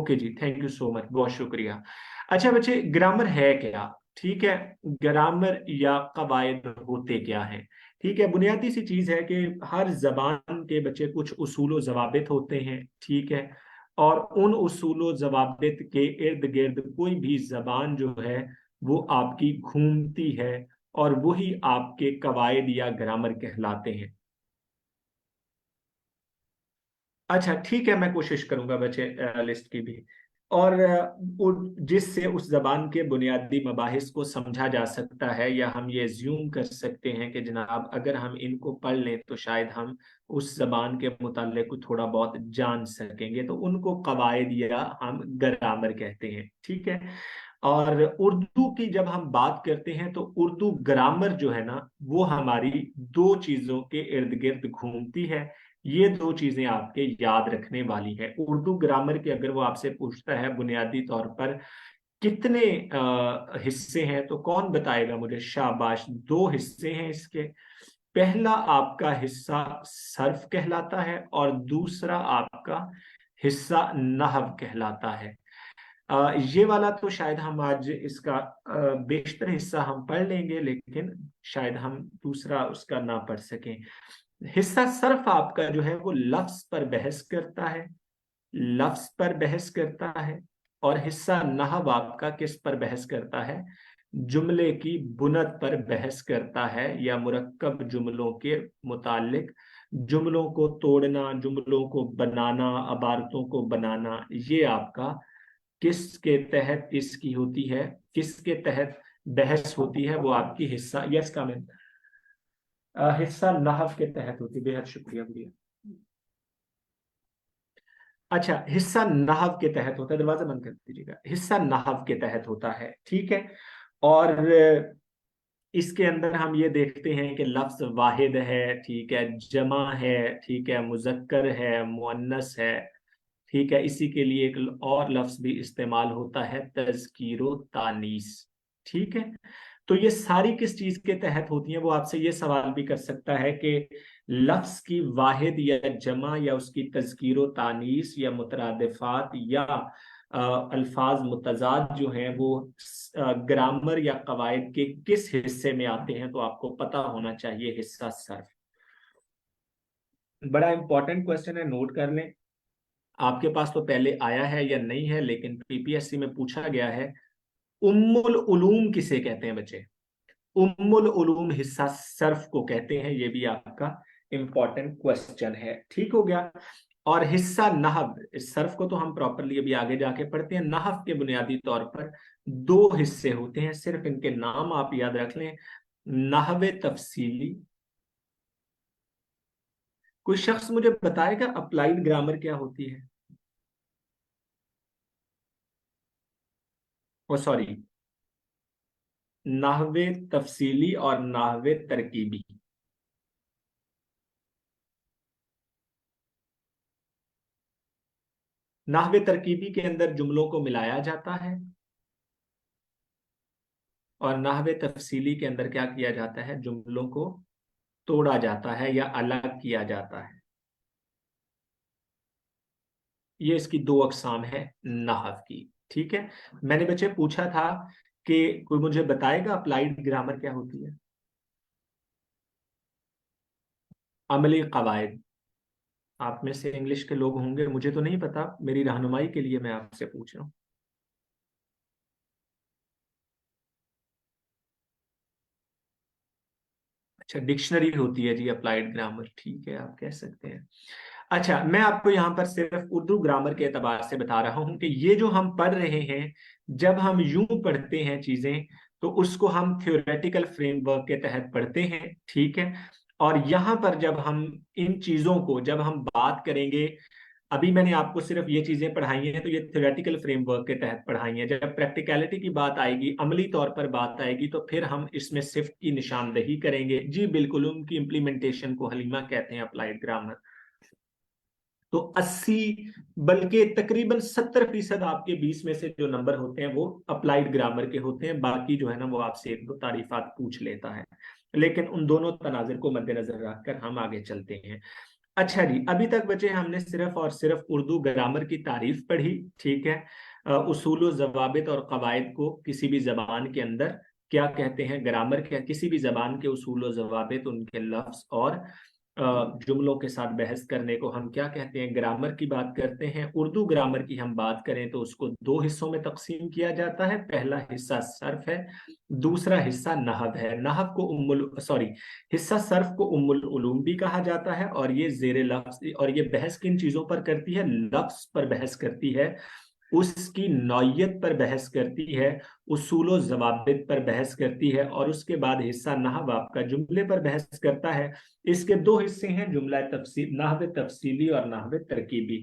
Okay जी, thank you so much, बहुत शुक्रिया। अच्छा बच्चे, ग्रामर है क्या? ठीक है, ग्रामर या कवायद होते क्या है? ठीक है, बुनियादी सी चीज है कि हर जबान के बच्चे कुछ उसूल जवाबित होते हैं। ठीक है, और उन उसूल जवाबित के इर्द गिर्द कोई भी जबान जो है वो आपकी घूमती है, और वही आपके कवायद या ग्रामर कहलाते हैं। अच्छा ठीक है, मैं कोशिश करूंगा बच्चे लिस्ट की भी, और जिससे उस जबान के बुनियादी मबाहिस को समझा जा सकता है, या हम ये ज्यूम कर सकते हैं कि जनाब अगर हम इनको पढ़ लें तो शायद हम उस जबान के मुताल्लिक को थोड़ा बहुत जान सकेंगे, तो उनको कवायद या हम ग्रामर कहते हैं। ठीक है, और उर्दू की जब हम बात करते हैं तो उर्दू ग्रामर जो है ना वो हमारी दो चीजों के इर्द गिर्द घूमती है। ये दो चीजें आपके याद रखने वाली है। उर्दू ग्रामर के अगर वो आपसे पूछता है बुनियादी तौर पर कितने हिस्से हैं, तो कौन बताएगा मुझे? शाबाश, दो हिस्से हैं इसके। पहला आपका हिस्सा सर्फ कहलाता है, और दूसरा आपका हिस्सा नहव कहलाता है। ये वाला तो शायद हम आज इसका बेशतर हिस्सा हम पढ़ लेंगे, लेकिन शायद हम दूसरा उसका ना पढ़ सकें। हिस्सा सर्फ आपका जो है वो लफ्ज पर बहस करता है, लफ्ज पर बहस करता है। और हिस्सा नहव आपका किस पर बहस करता है? जुमले की बुनत पर बहस करता है, या मुरक्कब जुमलों के मुतालिक जुमलों को तोड़ना, जुमलों को बनाना, अबारतों को बनाना, ये आपका किसके तहत इसकी होती है, किसके तहत बहस होती है? वो आपकी हिस्सा, यस कमेंट, हिस्सा नहव के तहत होती है। बेहद शुक्रिया गुड़िया। अच्छा, हिस्सा नहव के तहत होता है, दरवाजा बंद कर दीजिएगा। हिस्सा नहव के तहत होता है। ठीक है, और इसके अंदर हम ये देखते हैं कि लफ्ज वाहिद है, ठीक है, जमा है, ठीक है, मुजक्कर है, मुअन्नस है। ठीक है, इसी के लिए एक और लफ्ज भी इस्तेमाल होता है, तज़कीरो तानीस। ठीक है, तो ये सारी किस चीज के तहत होती हैं? वो आपसे ये सवाल भी कर सकता है कि लफ्ज की वाहिद या जमा, या उसकी तज़कीरो तानीस, या मुतरादिफात, या अल्फाज मुतजाद जो हैं वो ग्रामर या कवायद के किस हिस्से में आते हैं? तो आपको पता होना चाहिए हिस्सा सर्फ। बड़ा इंपॉर्टेंट क्वेश्चन है, नोट कर लें। आपके पास तो पहले आया है या नहीं है, लेकिन पीपीएससी में पूछा गया है, उम्मुल उलूम किसे कहते हैं बच्चे? उम्मुल उलूम हिस्सा सर्फ को कहते हैं। ये भी आपका इंपॉर्टेंट क्वेश्चन है। ठीक हो गया। और हिस्सा नहव, इस सर्फ को तो हम प्रॉपरली अभी आगे जाके पढ़ते हैं। नहव के बुनियादी तौर पर दो हिस्से होते हैं, सिर्फ इनके नाम आप याद रख लें। नहवे तफसीली। कोई शख्स मुझे बताएगा अप्लाइड ग्रामर क्या होती है? ओ सॉरी, नाहवे तफसीली और नाहवे तरकीबी। नाहवे तरकीबी के अंदर जुमलों को मिलाया जाता है, और नाहवे तफसीली के अंदर क्या किया जाता है? जुमलों को तोड़ा जाता है या अलग किया जाता है। ये इसकी दो अकसाम है नाहव की। ठीक है, मैंने बच्चे पूछा था कि कोई मुझे बताएगा अप्लाइड ग्रामर क्या होती है? अमली कवायद। आप में से इंग्लिश के लोग होंगे, मुझे तो नहीं पता, मेरी रहनुमाई के लिए मैं आपसे पूछ रहा हूँ। अच्छा, डिक्शनरी होती है जी अप्लाइड ग्रामर, ठीक है, आप कह सकते हैं। अच्छा, मैं आपको यहाँ पर सिर्फ उर्दू ग्रामर के एतबार से बता रहा हूँ कि ये जो हम पढ़ रहे हैं, जब हम यूं पढ़ते हैं चीजें, तो उसको हम थ्योरेटिकल फ्रेमवर्क के तहत पढ़ते हैं। ठीक है, और यहाँ पर जब हम इन चीजों को जब हम बात करेंगे, अभी मैंने आपको सिर्फ ये चीजें पढ़ाई हैं, तो ये थ्योरेटिकल फ्रेमवर्क के तहत पढ़ाई हैं। जब प्रैक्टिकलिटी की बात आएगी, अमली तौर पर बात आएगी, तो फिर हम इसमें सिफ्ट की निशानदही करेंगे। जी बिल्कुल, उनकी इम्प्लीमेंटेशन को हलीमा कहते हैं अप्लाइड ग्रामर। तो 80, बल्कि तकरीबन 70% आपके 20 में से जो नंबर होते हैं वो अप्लाइड ग्रामर के होते हैं। बाकी जो है ना वो आपसे एक दो तारीफात पूछ लेता है, लेकिन उन दोनों तनाजर को मद्देनजर रखकर हम आगे चलते हैं। अच्छा जी, अभी तक बच्चे हमने सिर्फ और सिर्फ उर्दू ग्रामर की तारीफ पढ़ी, ठीक है। उसूल ज़वाबित और कवायद को किसी भी जबान के अंदर क्या कहते हैं, ग्रामर के किसी भी जबान के उसूल ज़वाबित, उनके लफ्ज और जुमलों के साथ बहस करने को हम क्या कहते हैं, ग्रामर की बात करते हैं। उर्दू ग्रामर की हम बात करें तो उसको दो हिस्सों में तकसीम किया जाता है। पहला हिस्सा सर्फ है, दूसरा हिस्सा नहव है। नहव को हिस्सा सर्फ को उम्मुल उलूम भी कहा जाता है। और ये जेर लफ्ज, और ये बहस किन चीजों पर करती है, लफ्ज पर बहस करती है, उसकी नौयत पर बहस करती है, उसूलो जवाबित पर बहस करती है। और उसके बाद हिस्सा नहव आपका जुमले पर बहस करता है। इसके दो हिस्से हैं, जुमला तफसील, नहव तफसीली और नहव तरकीबी।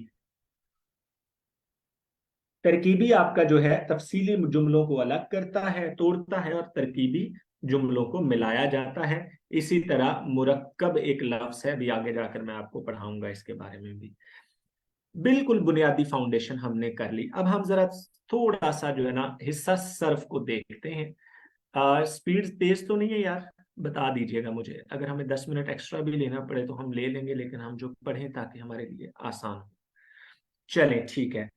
तरकीबी आपका जो है तफसीली जुमलों को अलग करता है, तोड़ता है, और तरकीबी जुमलों को मिलाया जाता है। इसी तरह मुरक्कब एक लफ्ज है, अभी आगे जाकर मैं आपको पढ़ाऊंगा इसके बारे में भी। बिल्कुल बुनियादी फाउंडेशन हमने कर ली। अब हम जरा थोड़ा सा जो है ना हिस्सा सर्फ को देखते हैं। स्पीड तेज तो नहीं है यार, बता दीजिएगा मुझे। अगर हमें 10 मिनट एक्स्ट्रा भी लेना पड़े तो हम ले लेंगे, लेकिन हम जो पढ़ें ताकि हमारे लिए आसान हो। चले ठीक है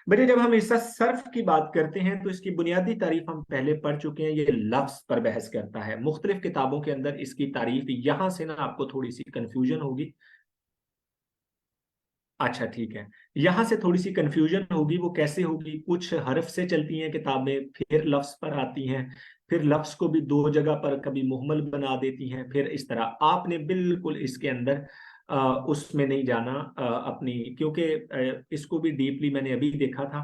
बेटे, जब हम हिस्सा सर्फ की बात करते हैं तो इसकी बुनियादी तारीफ हम पहले पढ़ चुके हैं। ये लफ्ज पर बहस करता है। मुख्तलिफ किताबों के अंदर इसकी तारीफ, यहां से ना आपको थोड़ी सी कंफ्यूजन होगी। अच्छा ठीक है, यहां से थोड़ी सी कंफ्यूजन होगी। वो कैसे होगी, कुछ हरफ से चलती हैं किताबें, फिर लफ्ज पर आती हैं, फिर लफ्ज को भी दो जगह पर कभी मुहमल बना देती हैं, फिर इस तरह। आपने बिल्कुल इसके अंदर उसमें नहीं जाना अपनी, क्योंकि इसको भी डीपली मैंने अभी देखा था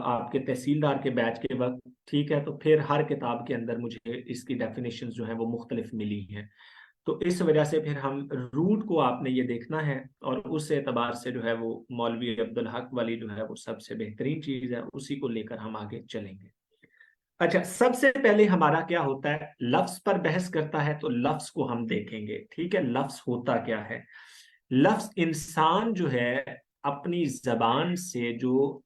आपके तहसीलदार के बैच के वक्त, ठीक है। तो फिर हर किताब के अंदर मुझे इसकी डेफिनेशन जो है वो मुख्तलिफ मिली हैं। तो इस वजह से फिर हम रूट को आपने ये देखना है, और उस एतबार से जो है वो मौलवी अब्दुल हक वाली जो है वो सबसे बेहतरीन चीज है, उसी को लेकर हम आगे चलेंगे। अच्छा, सबसे पहले हमारा क्या होता है, लफ्ज पर बहस करता है तो लफ्ज को हम देखेंगे, ठीक है। लफ्ज होता क्या है, लफ्ज इंसान जो है अपनी जबान से जो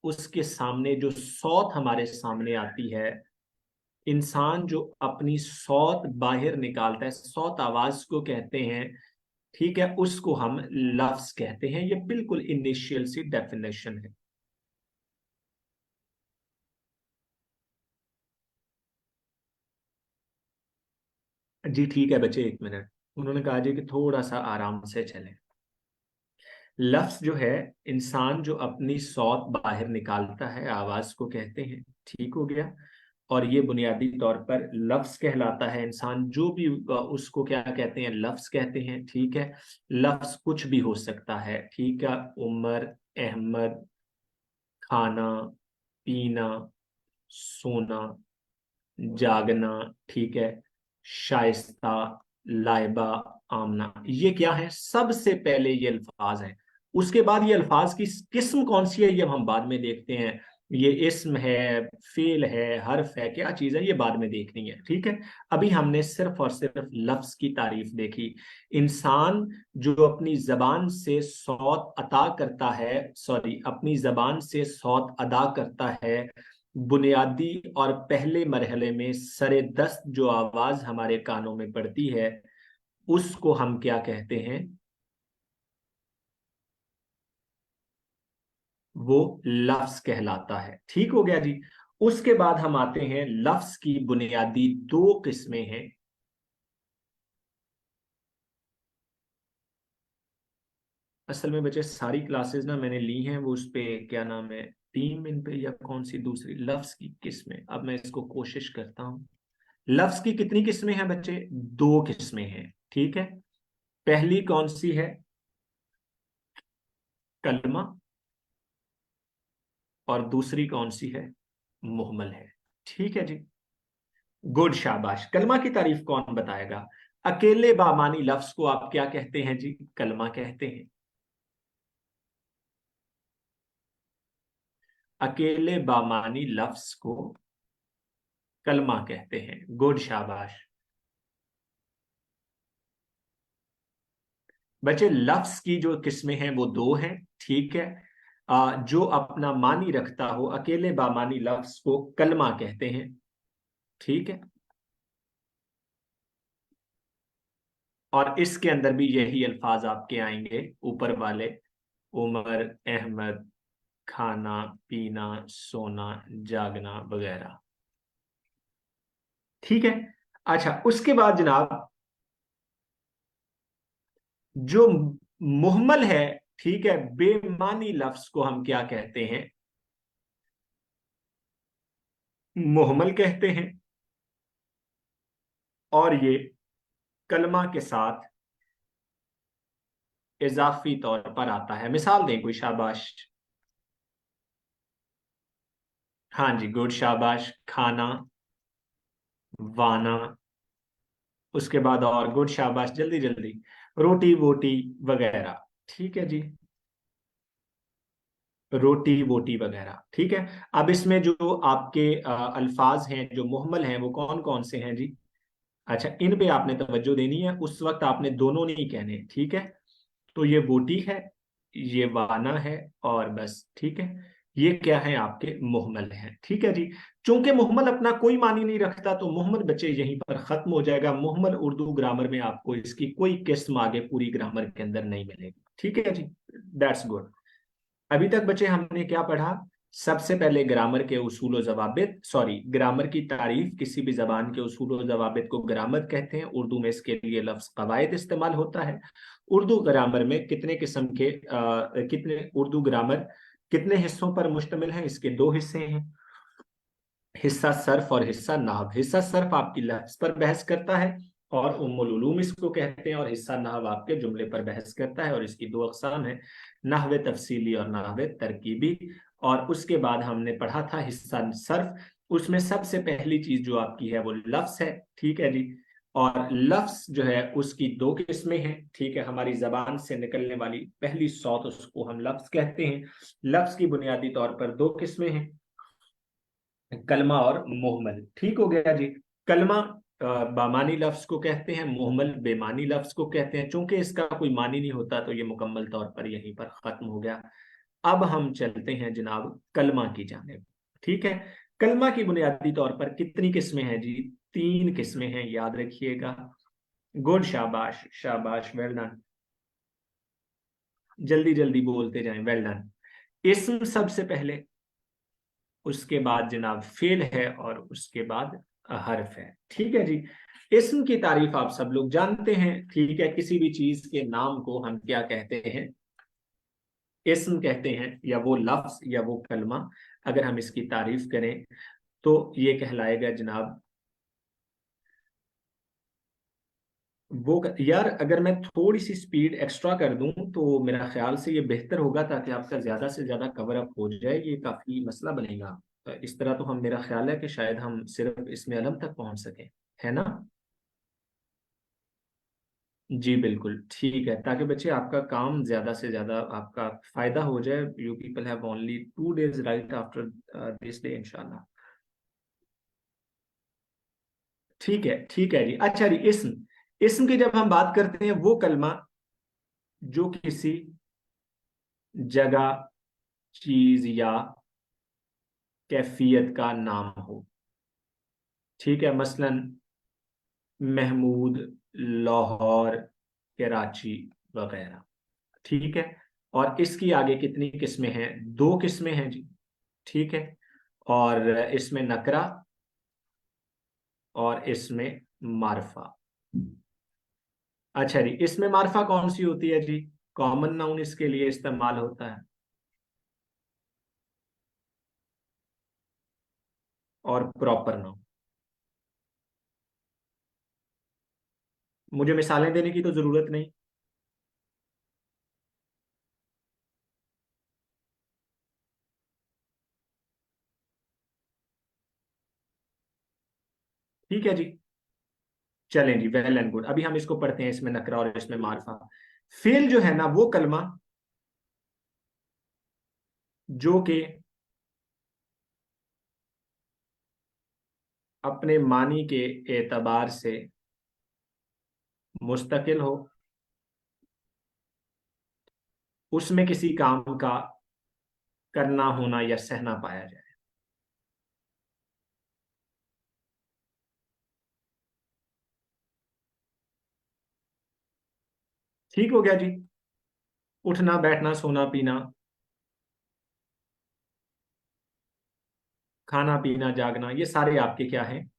उसके सामने जो सौत हमारे सामने आती है, इंसान जो अपनी सौत बाहर निकालता है, सौत आवाज को कहते हैं, ठीक है, उसको हम लफ्ज कहते हैं। ये बिल्कुल इनिशियल सी डेफिनेशन है। जी ठीक है बच्चे, 1 मिनट। उन्होंने कहा जी कि थोड़ा सा आराम से चलें। लफ्ज जो है, इंसान जो अपनी सौत बाहर निकालता है, आवाज को कहते हैं, ठीक हो गया। और ये बुनियादी तौर पर लफ्ज कहलाता है। इंसान जो भी उसको क्या कहते हैं, लफ्ज कहते हैं, ठीक है। लफ्ज कुछ भी हो सकता है, ठीक है। उमर, अहमद, खाना, पीना, सोना, जागना, ठीक है, शाइस्ता, लाइबा, आमना, ये क्या है, सबसे पहले ये अल्फाज हैं। उसके बाद ये अल्फाज की किस्म कौन सी है ये हम बाद में देखते हैं। ये इस्म है, फेल है, हर्फ है, क्या चीज है, ये बाद में देखनी है, ठीक है। अभी हमने सिर्फ और सिर्फ लफ्ज की तारीफ देखी। इंसान जो अपनी जबान से सौत अता करता है, सॉरी, अपनी जबान से सौत अदा करता है, बुनियादी और पहले मरहले में सरे दस्त जो आवाज हमारे कानों में पड़ती है, उसको हम क्या कहते हैं, वो लफ्ज कहलाता है, ठीक हो गया जी। उसके बाद हम आते हैं, लफ्ज की बुनियादी दो किस्में हैं। असल में बच्चे सारी क्लासेस ना मैंने ली हैं, वो उस पे क्या नाम है, 3 दिन पे, या कौन सी दूसरी लफ्ज की किस्में, अब मैं इसको कोशिश करता हूं। लफ्ज की कितनी किस्में हैं बच्चे, दो किस्में हैं, ठीक है। पहली कौन सी है, कलमा। और दूसरी कौन सी है, मुहमल है, ठीक है जी। गुड, शाबाश। कलमा की तारीफ कौन बताएगा, अकेले बामानी लफ्ज को आप क्या कहते हैं जी, कलमा कहते हैं। अकेले बामानी लफ्ज को कलमा कहते हैं, गुड, शाबाश। बच्चे लफ्ज की जो किस्में हैं वो दो हैं, ठीक है। जो अपना मानी रखता हो, अकेले बामानी लफ्ज को कलमा कहते हैं, ठीक है। और इसके अंदर भी यही अल्फाज आपके आएंगे ऊपर वाले, उमर, अहमद, खाना पीना, सोना, जागना वगैरह। ठीक है। अच्छा, उसके बाद जनाब जो मुहम्मल है, ठीक है, बेमानी लफ्ज को हम क्या कहते हैं? मुहम्मल कहते हैं। और ये कलमा के साथ इजाफी तौर पर आता है। मिसाल दें कोई? शाबाश। हाँ जी, गुड, शाबाश, खाना, वाना, उसके बाद और गुड, शाबाश, जल्दी जल्दी, रोटी वोटी वगैरह। ठीक है जी, रोटी वोटी वगैरह। ठीक है। अब इसमें जो आपके अल्फाज हैं जो मुहम्मल हैं वो कौन कौन से हैं जी? अच्छा, इन पे आपने तवज्जो देनी है, उस वक्त आपने दोनों नहीं कहने। ठीक है। तो ये बोटी है, ये वाना है, और बस। ठीक है। ये क्या है? आपके मुहम्मल हैं। ठीक है जी। चूंकि मुहम्मल अपना कोई मानी नहीं रखता तो मुहम्मल बच्चे यहीं पर खत्म हो जाएगा। मुहम्मल उर्दू ग्रामर में आपको इसकी कोई किस्म आगे पूरी ग्रामर के अंदर नहीं मिलेगी। ठीक है जी। That's good. अभी तक बच्चे हमने क्या पढ़ा? सबसे पहले ग्रामर के उसूल व जवाबित, सॉरी, ग्रामर की तारीफ। किसी भी जबान के उसूल व जवाबित को ग्रामर कहते हैं। उर्दू में इसके लिए लफ्ज कवायद इस्तेमाल होता है। उर्दू ग्रामर में कितने किस्म के कितने उर्दू ग्रामर कितने हिस्सों पर मुश्तमिल है? इसके दो हिस्से हैं, हिस्सा सर्फ और हिस्सा नाहव। हिस्सा सर्फ आपकी लफ्ज पर बहस करता है और उम्मुल उलूम इसको कहते हैं, और हिस्सा नाहव आपके जुमले पर बहस करता है। और इसकी दो अकसाम है, नाहवे तफसीली और नाहवे तरकीबी। और उसके बाद हमने पढ़ा था हिस्सा सर्फ। उसमें सबसे पहली चीज जो आपकी है वो लफ्ज है। ठीक है जी। और लफ्ज जो है उसकी दो किस्में हैं। ठीक है, हमारी जबान से निकलने वाली पहली सौत उसको हम लफ्ज कहते हैं। लफ्ज की बुनियादी तौर पर दो किस्में हैं, कलमा और मुहम्मल। ठीक हो गया जी। कलमा बामानी लफ्ज को कहते हैं, मुहम्मल बेमानी लफ्ज को कहते हैं। चूंकि इसका कोई मानी नहीं होता तो ये मुकम्मल तौर पर यहीं पर खत्म हो गया। अब हम चलते हैं जनाब कलमा की जानिब। ठीक है। कलमा की बुनियादी तौर पर कितनी किस्में हैं जी? तीन किस्में हैं, याद रखिएगा। गुड, शाबाश शाबाश, वेल डन, जल्दी जल्दी बोलते जाएं, वेल डन। इस्म सबसे पहले, उसके बाद जनाब फेल है, और उसके बाद हर्फ है। ठीक है जी। इस्म की तारीफ आप सब लोग जानते हैं। ठीक है, किसी भी चीज के नाम को हम क्या कहते हैं? इस्म कहते हैं, या वो लफ्ज या वो कलमा। अगर हम इसकी तारीफ करें तो ये कहलाएगा जनाब यार, अगर मैं थोड़ी सी स्पीड एक्स्ट्रा कर दूं तो मेरा ख्याल से ये बेहतर होगा, ताकि आपका ज्यादा से ज्यादा कवर अप हो जाए। ये काफी मसला बनेगा। इस तरह तो हम, मेरा ख्याल है कि शायद हम सिर्फ इसमें अलम तक पहुंच सके, है ना? जी बिल्कुल ठीक है, ताकि बच्चे आपका काम ज्यादा से ज्यादा आपका फायदा हो जाए। You people have only 2 days right after this day इंशाल्लाह। ठीक है जी। अच्छा जी, इस्म। इस्म की जब हम बात करते हैं, वो कलमा जो किसी जगह, चीज या कैफियत का नाम हो। ठीक है, मसलन महमूद, लाहौर, कराची वगैरह। ठीक है। और इसकी आगे कितनी किस्में हैं? दो किस्में हैं जी। ठीक है। और इसमें नकरा और इसमें मारफा। अच्छा जी, इसमें मारफा कौन सी होती है जी? कॉमन नाउन इसके लिए इस्तेमाल होता है, और प्रॉपर नाउन। मुझे मिसालें देने की तो जरूरत नहीं। ठीक है जी। चलें जी, वेल एंड गुड। अभी हम इसको पढ़ते हैं, इसमें नकरा और इसमें मारफा। फेल जो है ना, वो कलमा जो कि अपने मानी के एतबार से मुस्तकिल हो, उसमें किसी काम का करना होना या सहना पाया जाए। ठीक हो गया जी। उठना बैठना सोना पीना, खाना पीना जागना, ये सारे आपके क्या हैं?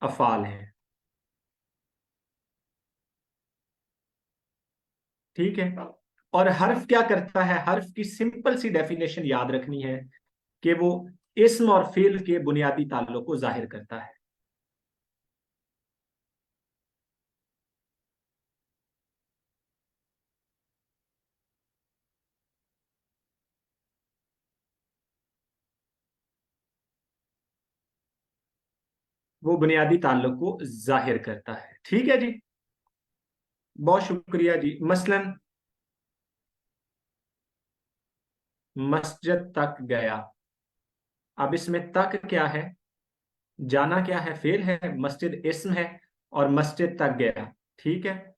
अफाल हैं। ठीक है। और हर्फ क्या करता है? हर्फ की सिंपल सी डेफिनेशन याद रखनी है कि वो इस्म और फेल के बुनियादी ताल्लुक को जाहिर करता है। वो बुनियादी ताल्लुक को जाहिर करता है। ठीक है जी। बहुत शुक्रिया जी। मसलन मस्जिद तक गया। अब इसमें तक क्या है? जाना क्या है? फेल है। मस्जिद इस्म है। और मस्जिद तक गया। ठीक है।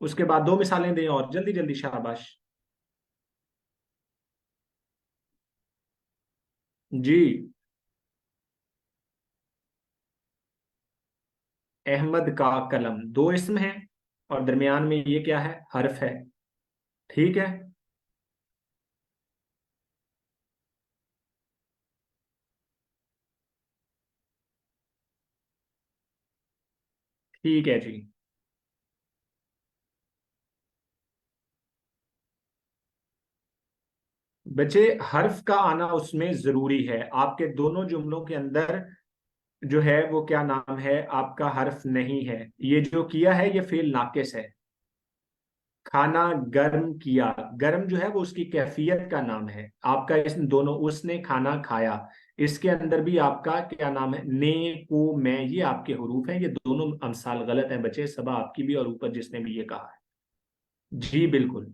उसके बाद दो मिसालें दें और जल्दी जल्दी, शाबाश। जी। अहमद का कलम, दो इस्म है और दरमियान में ये क्या है? हर्फ है। ठीक है। ठीक है जी। बच्चे, हर्फ का आना उसमें जरूरी है। आपके दोनों जुमलों के अंदर जो है वो क्या नाम है आपका? हर्फ नहीं है। ये जो किया है ये फेल नाकिस है। खाना गर्म किया, गर्म जो है वो उसकी कैफियत का नाम है आपका। इस दोनों, उसने खाना खाया, इसके अंदर भी आपका क्या नाम है? ने, को, मैं, ये आपके हरूफ हैं। ये दोनों अमसाल गलत हैं बच्चे, सबा आपकी भी और ऊपर जिसने भी ये कहा है। जी बिल्कुल।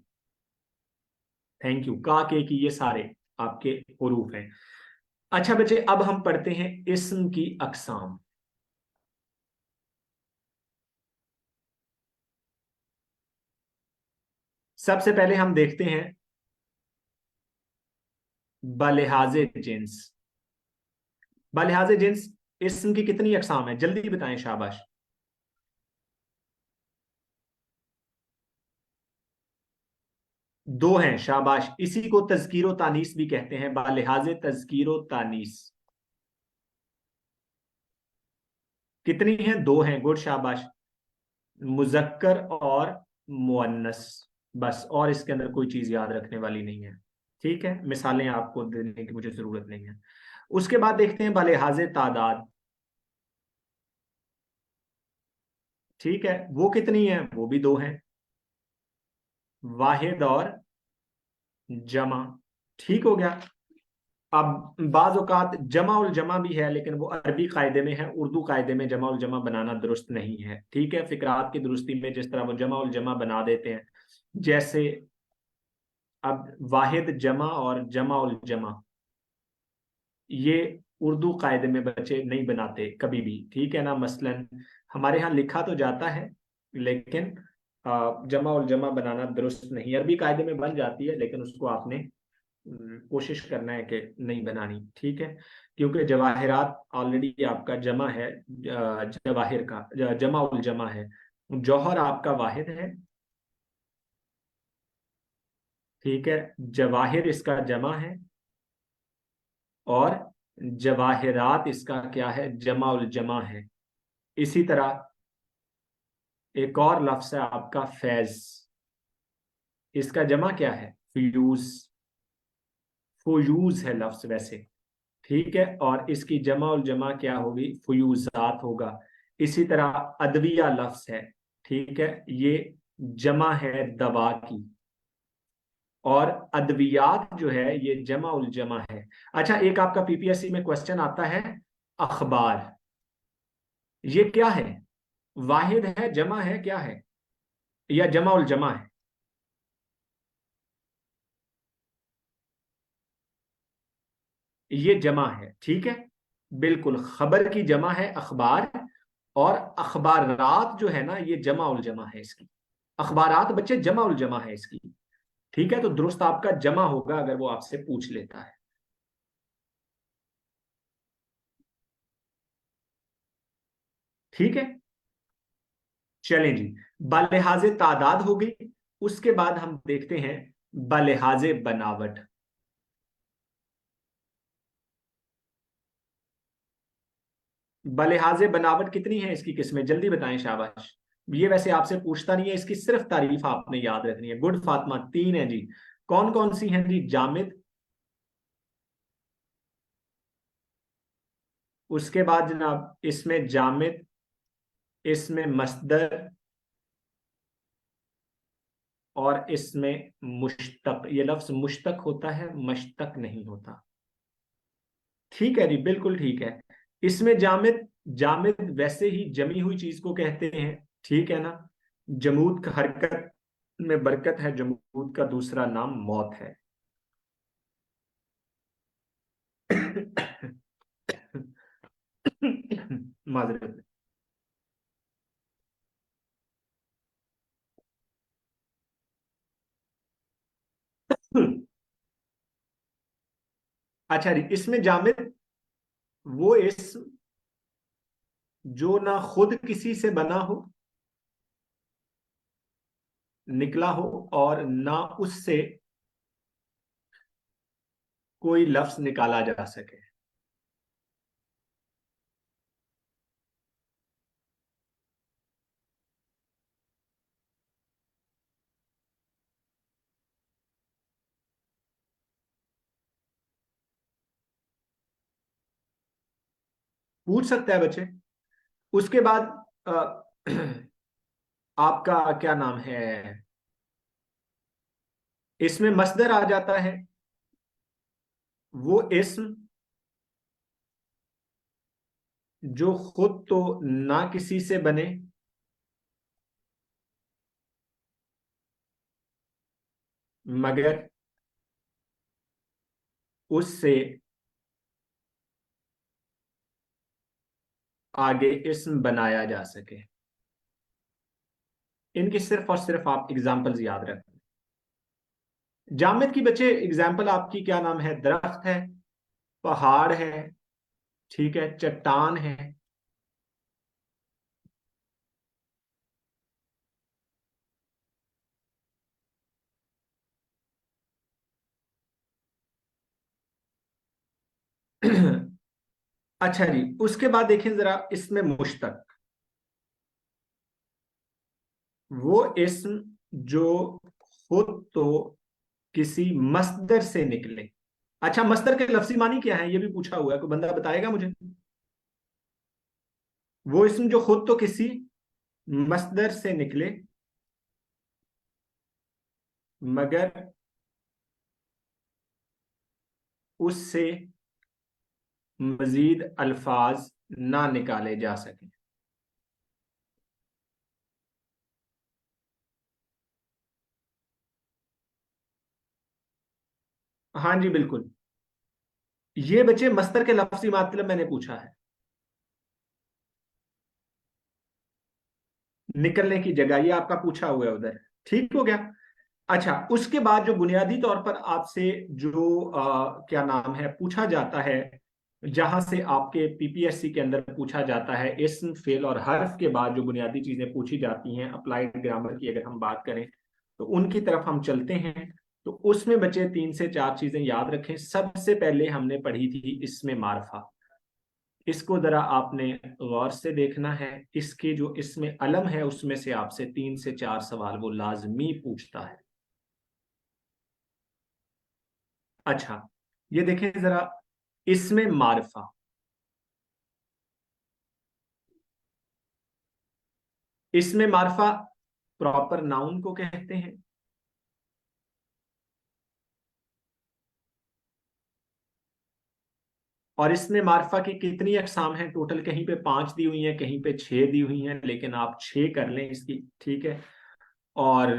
Thank you. का, के की, ये सारे आपके हरूफ हैं। अच्छा बच्चे, अब हम पढ़ते हैं इस्म की अकसाम। सबसे पहले हम देखते हैं बलिहाजे जिन्स। बलिहाजे जिन्स इस्म की कितनी अकसाम है? जल्दी बताएं, शाबाश। दो हैं, शाबाश। इसी को तज़कीरो तानीस भी कहते हैं, बालिहाजे तज़कीरो तानीस। कितनी हैं? दो हैं, गुड, शाबाश। मुजक्कर और मुअन्नस, बस। और इसके अंदर कोई चीज याद रखने वाली नहीं है। ठीक है, मिसालें आपको देने की मुझे जरूरत नहीं है। उसके बाद देखते हैं बालिहाजे तादाद। ठीक है, वो कितनी है? वो भी दो हैं, वाहिद और जमा। ठीक हो गया। अब बाज औकात जमा उल जमा भी है, लेकिन वो अरबी कायदे में है, उर्दू कायदे में जमा उल जमा बनाना दुरुस्त नहीं है। ठीक है, फिकरात की दुरुस्ती में जिस तरह वो जमा उल जमा बना देते हैं, जैसे अब वाहिद जमा और जमा उल जमा, ये उर्दू कायदे में बच्चे नहीं बनाते कभी भी। ठीक है ना? मसलन हमारे यहाँ लिखा तो जाता है, लेकिन जमा उल जमा बनाना दुरुस्त नहीं। अरबी कायदे में बन जाती है, लेकिन उसको आपने कोशिश करना है कि नहीं बनानी। ठीक है, क्योंकि जवाहिरात ऑलरेडी आपका जमा है, जवाहिर का जमा उल जमा है। जौहर आपका वाहिद है। ठीक है, जवाहिर इसका जमा है, और जवाहिरात इसका क्या है? जमा उल जमा है। इसी तरह एक और लफ्ज है आपका फैज, इसका जमा क्या है? फ्यूज। फयूज है लफ्ज वैसे। ठीक है, और इसकी जमा उल जमा क्या होगी? फयूजात होगा। इसी तरह अदविया लफ्ज है। ठीक है, ये जमा है दवा की, और अद्वियात जो है ये जमा उल जमा है। अच्छा, एक आपका पीपीएससी में क्वेश्चन आता है, अखबार, ये क्या है? वाहिद है, जमा है, क्या है? या जमा उल जमा है? ये जमा है। ठीक है, बिल्कुल। खबर की जमा है अखबार, और अखबारात जो है ना, ये जमा उल जमा है इसकी। अखबारात बच्चे जमा उल जमा है इसकी। ठीक है, तो दुरुस्त आपका जमा होगा अगर वो आपसे पूछ लेता है। ठीक है। चलें जी, बलिहाजे तादाद हो गई। उसके बाद हम देखते हैं बलिहाजे बनावट। बलिहाजे बनावट कितनी है इसकी किस्में, जल्दी बताएं, शाबाश। ये वैसे आपसे पूछता नहीं है, इसकी सिर्फ तारीफ आपने याद रखनी है। गुड फातिमा, तीन है जी। कौन कौन सी हैं जी? जामिद, उसके बाद जनाब इसमें जामिद, इसमें मस्दर, और इसमें मुश्तक। ये लफ्ज मुश्तक होता है, मश्तक नहीं होता। ठीक है जी, बिल्कुल ठीक है। इसमें जामिद, जामिद वैसे ही जमी हुई चीज को कहते हैं, ठीक है ना। जमूद का हरकत में बरकत है, जमूद का दूसरा नाम मौत है। माजरत। अच्छा जी, इसमें जामिद वो इस्म जो ना खुद किसी से बना हो, निकला हो, और ना उससे कोई लफ्ज निकाला जा सके। पूछ सकता है बच्चे। उसके बाद आपका क्या नाम है, इसमें मस्दर आ जाता है। वो इस्म जो खुद तो ना किसी से बने, मगर उससे आगे इस्म बनाया जा सके। इनकी सिर्फ और सिर्फ आप एग्जाम्पल्स याद रखें। जामिद की बच्चे एग्जाम्पल आपकी क्या नाम है? दरख्त है, पहाड़ है, ठीक है, चट्टान है। अच्छा जी, उसके बाद देखें जरा इसमें मुश्तक, वो इस्म जो खुद तो किसी मस्दर से निकले। अच्छा, मस्दर के लफ्जी मानी क्या है ये भी पूछा हुआ है, कोई बंदा बताएगा मुझे? वो इस्म जो खुद तो किसी मस्दर से निकले, मगर उससे मजीद अल्फाज ना निकाले जा सके। हाँ जी बिल्कुल। ये बच्चे मस्दर के लफ्जी मतलब मैंने पूछा है, निकलने की जगह, ये आपका पूछा हुआ है उधर। ठीक हो गया। अच्छा, उसके बाद जो बुनियादी तौर पर आपसे जो क्या नाम है पूछा जाता है, जहां से आपके पीपीएससी के अंदर पूछा जाता है, इस्म, फेल और हर्फ के बाद जो बुनियादी चीजें पूछी जाती हैं अप्लाइड ग्रामर की अगर हम बात करें, तो उनकी तरफ हम चलते हैं। तो उसमें बचे तीन से चार चीजें याद रखें। सबसे पहले हमने पढ़ी थी इसमें मारफा। इसको जरा आपने गौर से देखना है। इसके जो इसमें अलम है उसमें से आपसे तीन से चार सवाल वो लाजमी पूछता है। अच्छा, ये देखें जरा, इसमें मारिफा, इसमें मारिफा प्रॉपर नाउन को कहते हैं। और इसमें मारिफा की कितनी अकसाम हैं टोटल? कहीं पे पांच दी हुई हैं, कहीं पे छह दी हुई हैं, लेकिन आप छह कर लें इसकी, ठीक है। और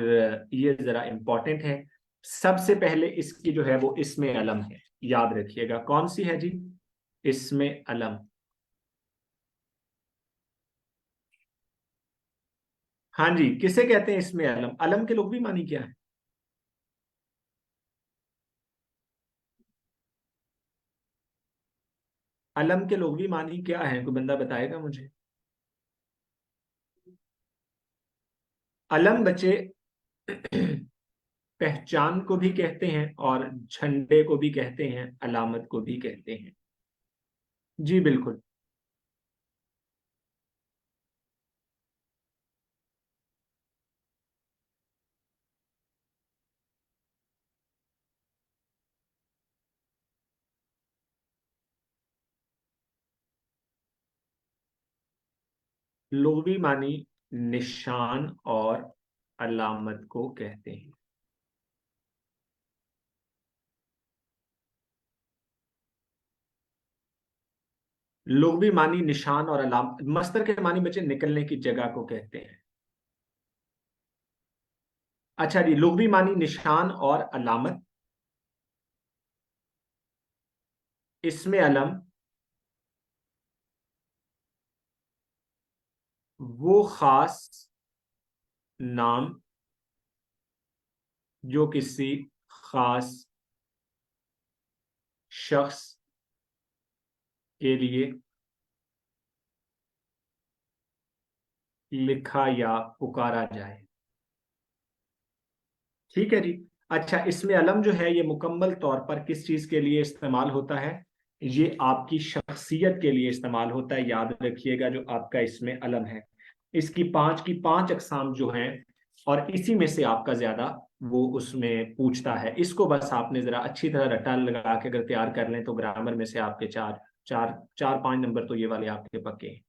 ये जरा इंपॉर्टेंट है। सबसे पहले इसकी जो है वो इसमें अलम है, याद रखिएगा। कौन सी है जी? इसमें अलम। हाँ जी, किसे कहते हैं इसमें अलम? अलम के लोग भी मानी क्या है? अलम के लोग भी मानी क्या है? कोई बंदा बताएगा मुझे? अलम बच्चे पहचान को भी कहते हैं और झंडे को भी कहते हैं, अलामत को भी कहते हैं। जी बिल्कुल। लुग़वी मानी निशान और अलामत को कहते हैं। लुग़वी मानी निशान और अलामत, मस्तर के मानी बच्चे निकलने की जगह को कहते हैं। अच्छा जी, लुग़वी मानी निशान और अलामत, इसमें अलम वो खास नाम जो किसी खास शख्स के लिए लिखा या पुकारा जाए। ठीक है जी। अच्छा, इसमें अलम जो है ये मुकम्मल तौर पर किस चीज के लिए इस्तेमाल होता है? ये आपकी शख्सियत के लिए इस्तेमाल होता है, याद रखिएगा, जो आपका इसमें अलम है। इसकी पांच की पांच अकसाम जो हैं, और इसी में से आपका ज्यादा वो उसमें पूछता है। इसको बस आपने जरा अच्छी तरह रट्टा लगा के अगर तैयार कर लें तो ग्रामर में से आपके चार चार चार पांच नंबर तो ये वाले आपके पक्के हैं।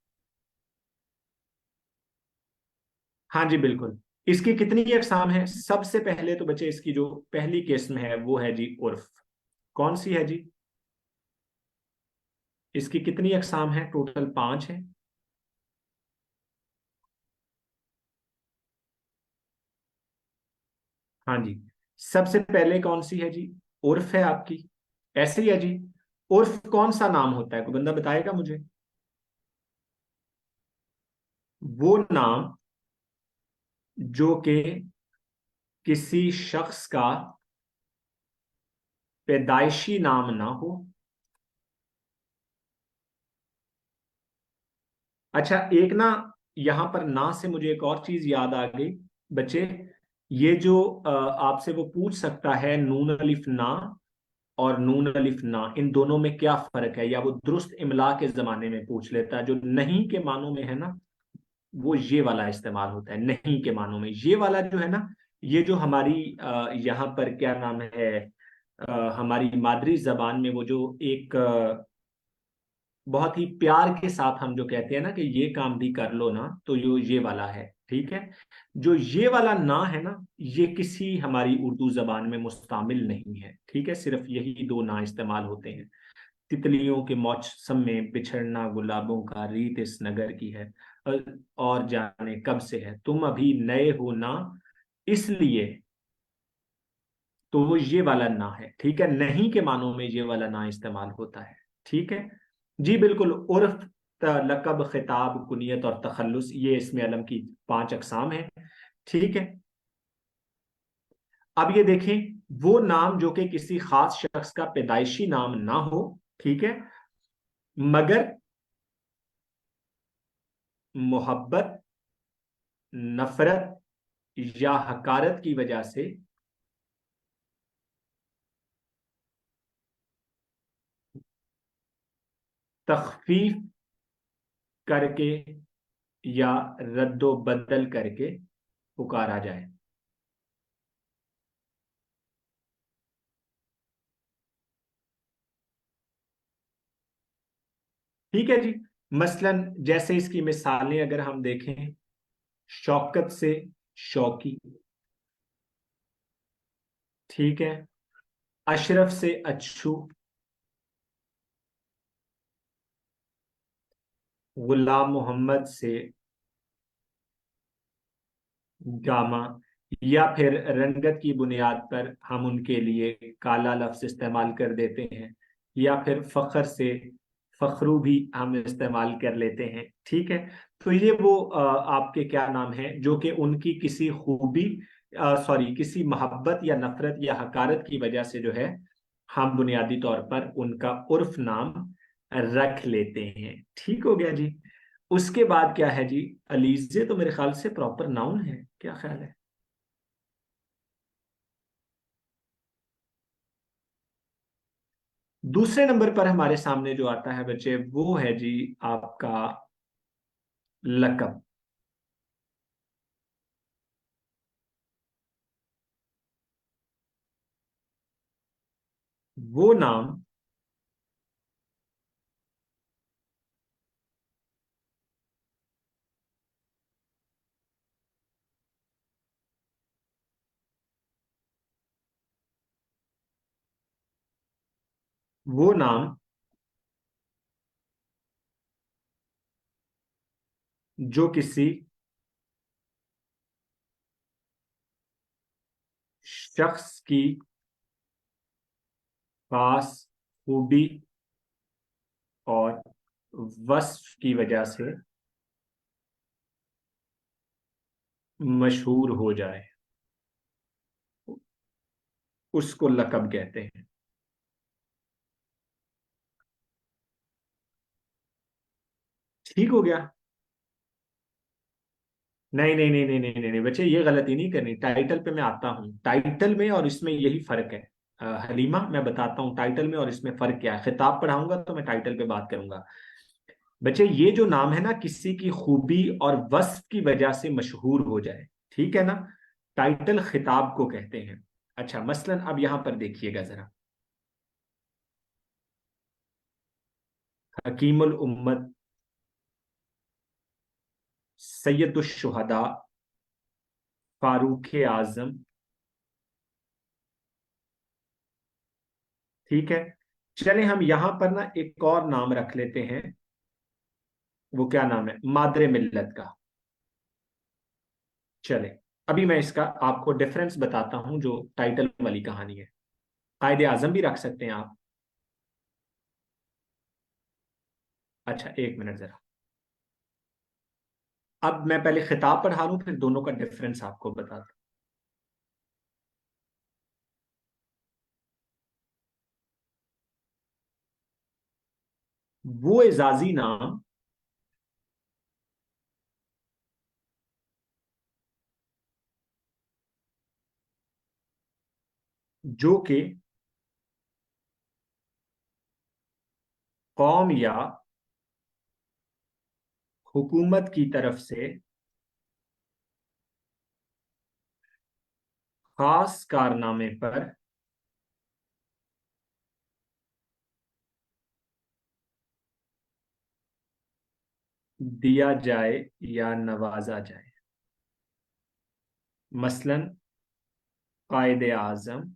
हाँ जी बिल्कुल। इसकी कितनी अकसाम है? सबसे पहले तो बच्चे इसकी जो पहली किस्म है वो है जी उर्फ। कौन सी है जी? इसकी कितनी अकसाम है? टोटल पांच है। हाँ जी। सबसे पहले कौन सी है जी? उर्फ है आपकी। ऐसे ही है जी। उर्फ कौन सा नाम होता है, कोई बंदा बताएगा मुझे? वो नाम जो कि किसी शख्स का पैदाइशी नाम ना हो। अच्छा, एक ना, यहां पर ना से मुझे एक और चीज याद आ गई बच्चे। ये जो आपसे वो पूछ सकता है नून अलिफ ना और नून अलिफ ना, इन दोनों में क्या फर्क है, या वो दुरुस्त इमला के जमाने में पूछ लेता है। जो नहीं के मानों में है ना, वो ये वाला इस्तेमाल होता है। नहीं के मानों में ये वाला जो है ना, ये जो हमारी यहाँ पर क्या नाम है, हमारी मादरी जबान में वो जो एक बहुत ही प्यार के साथ हम जो कहते हैं ना कि ये काम भी कर लो ना, तो ये वाला है। ठीक है। जो ये वाला ना है ना, ये किसी हमारी उर्दू जबान में मुस्तामिल नहीं है। ठीक है, सिर्फ यही दो ना इस्तेमाल होते हैं। तितलियों के मौसम में बिछड़ना गुलाबों का रीत इस नगर की है, अ, और जाने कब से है तुम अभी नए हो ना, इसलिए। तो वो ये वाला ना है। ठीक है, नहीं के मानों में ये वाला ना इस्तेमाल होता है। ठीक है जी बिल्कुल। उर्फ, लकब, खिताब, कुनियत और तखल्लुस, ये इसमें अलम की पांच अकसाम है। ठीक है। अब ये देखें, वो नाम जो कि किसी खास शख्स का पैदाइशी नाम ना हो, ठीक है, मगर मोहब्बत, नफरत या हकारत की वजह से तखफीफ करके या रद्दो बदल करके पुकारा जाए। ठीक है जी। मसलन जैसे इसकी मिसालें अगर हम देखें, शौकत से शौकी, ठीक है, अशरफ से अच्छू, गुलाम मोहम्मद से गामा, या फिर रंगत की बुनियाद पर हम उनके लिए काला लफ्ज इस्तेमाल कर देते हैं, या फिर फखर से फखरू भी हम इस्तेमाल कर लेते हैं। ठीक है। तो ये वो आपके क्या नाम है जो कि उनकी किसी खूबी, सॉरी, किसी मोहब्बत या नफरत या हकारत की वजह से जो है हम बुनियादी तौर पर उनका उर्फ नाम रख लेते हैं। ठीक हो गया जी। उसके बाद क्या है जी? अलीजे तो मेरे ख्याल से प्रॉपर नाउन है, क्या ख्याल है? दूसरे नंबर पर हमारे सामने जो आता है बच्चे, वो है जी आपका लकब। वो नाम वो नाम जो किसी शख्स की खास खूबी और वस्फ की वजह से मशहूर हो जाए, उसको लकब कहते हैं। ठीक हो गया? नहीं नहीं नहीं नहीं नहीं नहीं नहीं बच्चे, ये गलती नहीं करनी। टाइटल पे मैं आता हूँ, टाइटल में और इसमें यही फर्क है। हलीमा, मैं बताता हूँ टाइटल में और इसमें फर्क क्या है। खिताब पढ़ाऊंगा तो मैं टाइटल पे बात करूंगा। बच्चे, ये जो नाम है ना, किसी की खूबी और वस्फ की वजह से मशहूर हो जाए, ठीक है ना, टाइटल खिताब को कहते हैं। अच्छा, मसलन अब यहां पर देखिएगा जरा। हकीमुल उम्मत, सैयदुश शुहदा, फारूक आजम। ठीक है, चले हम यहां पर ना एक और नाम रख लेते हैं। वो क्या नाम है? मादरे मिल्लत का। चले, अभी मैं इसका आपको डिफरेंस बताता हूं जो टाइटल वाली कहानी है। कायदे आजम भी रख सकते हैं आप। अच्छा, एक मिनट जरा। अब मैं पहले खिताब पढ़ा लूं, फिर दोनों का डिफरेंस आपको बताता हूं। वो एजाजी नाम जो कि कौम या हुकूमत की तरफ से खास कारनामे पर दिया जाए या नवाजा जाए। मसलन कायदे आजम,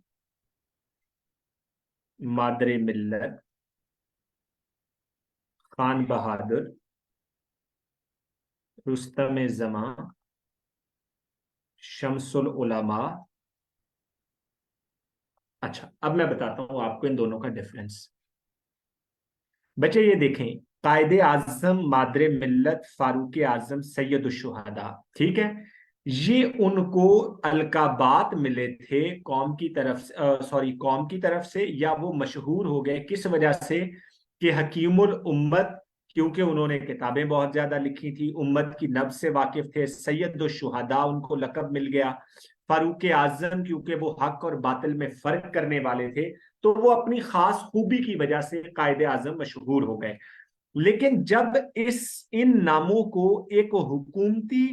मादरे मिल्लत, खान बहादुर, रुस्तम जमां, शमसुल उलमा। अच्छा, अब मैं बताता हूं आपको इन दोनों का डिफरेंस। बच्चे ये देखें, कायदे आजम, मादरे मिल्लत, फारूक आजम, सैयदुश शुहदा, ठीक है, ये उनको अलकाबात मिले थे कौम की तरफ से, सॉरी, कौम की तरफ से, या वो मशहूर हो गए किस वजह से? कि हकीमुल उम्मत, क्योंकि उन्होंने किताबें बहुत ज्यादा लिखी थी, उम्मत की नब्ज से वाकिफ थे। सैयदुश शुहदा, उनको लकब मिल गया। फारूक आजम, क्योंकि वो हक और बातिल में फर्क करने वाले थे, तो वो अपनी खास खूबी की वजह से कायदे आजम मशहूर हो गए। लेकिन जब इस इन नामों को एक हुकूमती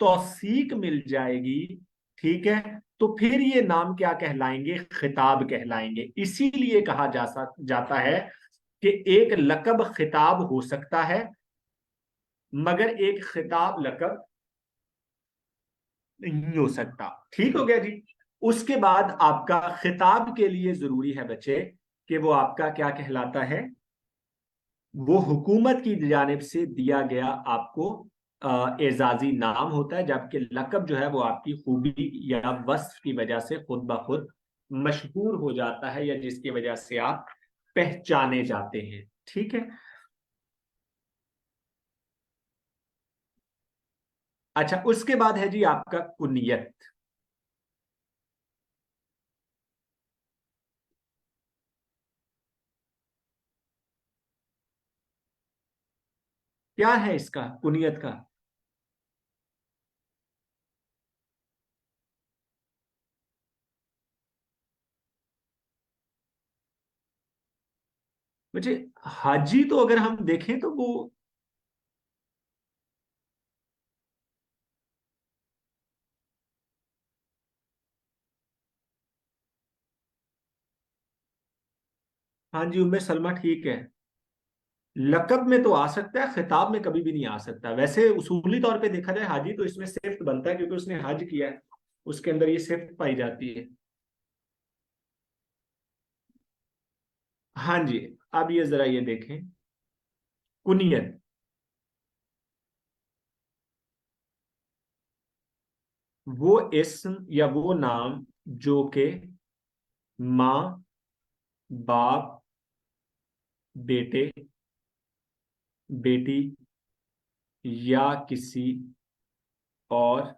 तौसीक मिल जाएगी, ठीक है, तो फिर ये नाम क्या कहलाएंगे? खिताब कहलाएंगे। इसीलिए कहा जाता है कि एक लकब खिताब हो सकता है, मगर एक खिताब लकब नहीं हो सकता। ठीक हो गया जी? उसके बाद आपका खिताब के लिए जरूरी है बच्चे कि वो आपका क्या कहलाता है? वो हुकूमत की जानिब से दिया गया आपको एजाजी नाम होता है, जबकि लकब जो है वो आपकी खूबी या वस्फ की वजह से खुद ब खुद मशहूर हो जाता है, या जिसकी वजह से आप पहचाने जाते हैं। ठीक है? अच्छा, उसके बाद है जी आपका कुनियत। क्या है इसका कुनियत का? बच्चे हाजी तो अगर हम देखें तो वो, हाँ जी उम्मे सलमा ठीक है। लकब में तो आ सकता है, खिताब में कभी भी नहीं आ सकता। वैसे उसूली तौर पे देखा जाए हाजी तो इसमें सिफ्त बनता है, क्योंकि उसने हज किया है, उसके अंदर ये सिफ्त पाई जाती है। हाँ जी। अब ये जरा ये देखें, कुनियत, वो इस्म या वो नाम जो कि माँ, बाप, बेटे, बेटी या किसी और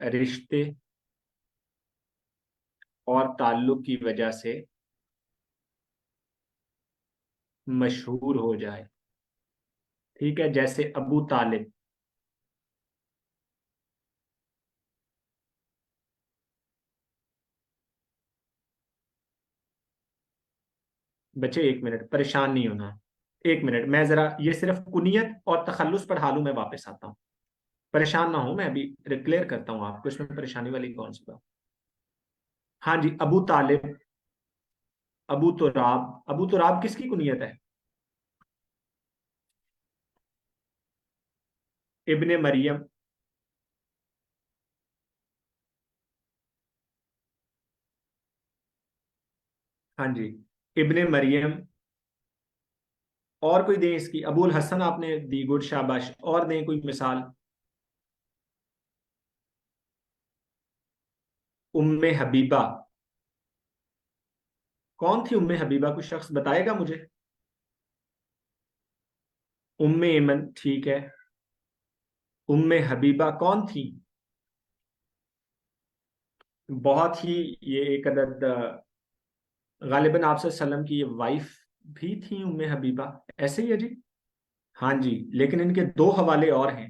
रिश्ते और ताल्लुक की वजह से मशहूर हो जाए। ठीक है, जैसे अबू तालिब। बच्चे एक मिनट, परेशान नहीं होना। एक मिनट, मैं जरा ये सिर्फ कुनियत और तखल्लुस पढ़ा लूं, मैं वापस आता हूँ। परेशान ना हो, मैं अभी क्लियर करता हूँ आपको, इसमें परेशानी वाली कौन सी बात। हाँ जी, अबू तालिब, अबू तुराब। अबू तुराब किसकी कुनियत है? इब्ने मरियम। हाँ जी, इब्ने मरियम। और कोई दें इसकी, अबुल हसन आपने दी, गुड शाबाश, और दें कोई मिसाल। उम्मे हबीबा। कौन थी उम्मे हबीबा, कुछ शख्स बताएगा मुझे? उम्मे एमन ठीक है। उम्मे हबीबा कौन थी? बहुत ही, ये एक अदद गालिबन आप सल्लम की ये वाइफ भी थी उम्मे हबीबा, ऐसे ही है जी। हाँ जी, लेकिन इनके दो हवाले और हैं।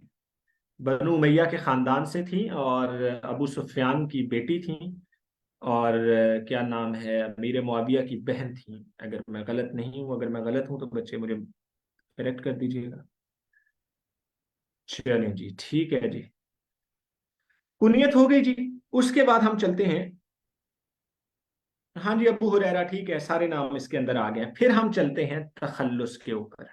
बनु उमैया के खानदान से थी, और अबू सुफियान की बेटी थी, और क्या नाम है, अमीर मुआविया की बहन थी, अगर मैं गलत नहीं हूँ। अगर मैं गलत हूँ तो बच्चे मुझे करेक्ट कर दीजिएगा। चलिए जी, ठीक है जी। कुनियत हो गई जी। उसके बाद हम चलते हैं। हाँ जी, अबू हुरैरा ठीक है, सारे नाम इसके अंदर आ गए। फिर हम चलते हैं तखल्लुस के ऊपर।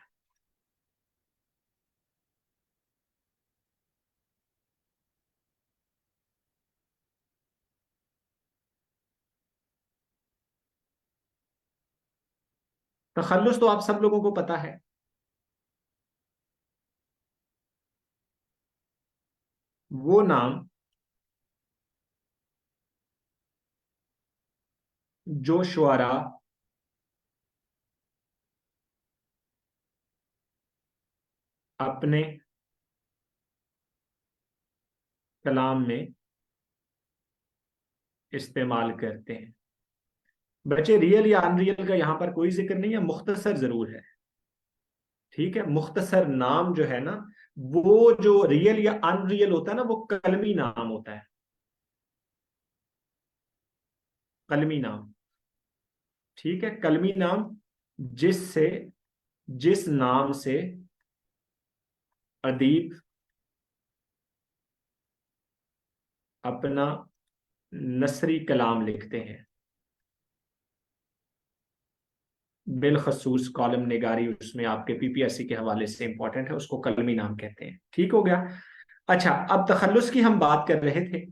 तखल्लुस तो आप सब लोगों को पता है। वो नाम जो शुआरा अपने कलाम में इस्तेमाल करते हैं। बच्चे रियल या अनरियल का यहां पर कोई जिक्र नहीं है, मुख्तसर जरूर है। ठीक है, मुख्तसर नाम जो है ना, वो जो रियल या अनरियल होता है ना, वो कलमी नाम होता है। कलमी नाम। ठीक है, कलमी नाम, जिससे, जिस नाम से अदीब अपना नसरी कलाम लिखते हैं। बिलखसूस कॉलम निगारी, उसमें आपके पीपीएससी के हवाले से इंपॉर्टेंट है, उसको कलमी नाम कहते हैं। ठीक हो गया। अच्छा, अब तखल्लुस की हम बात कर रहे थे।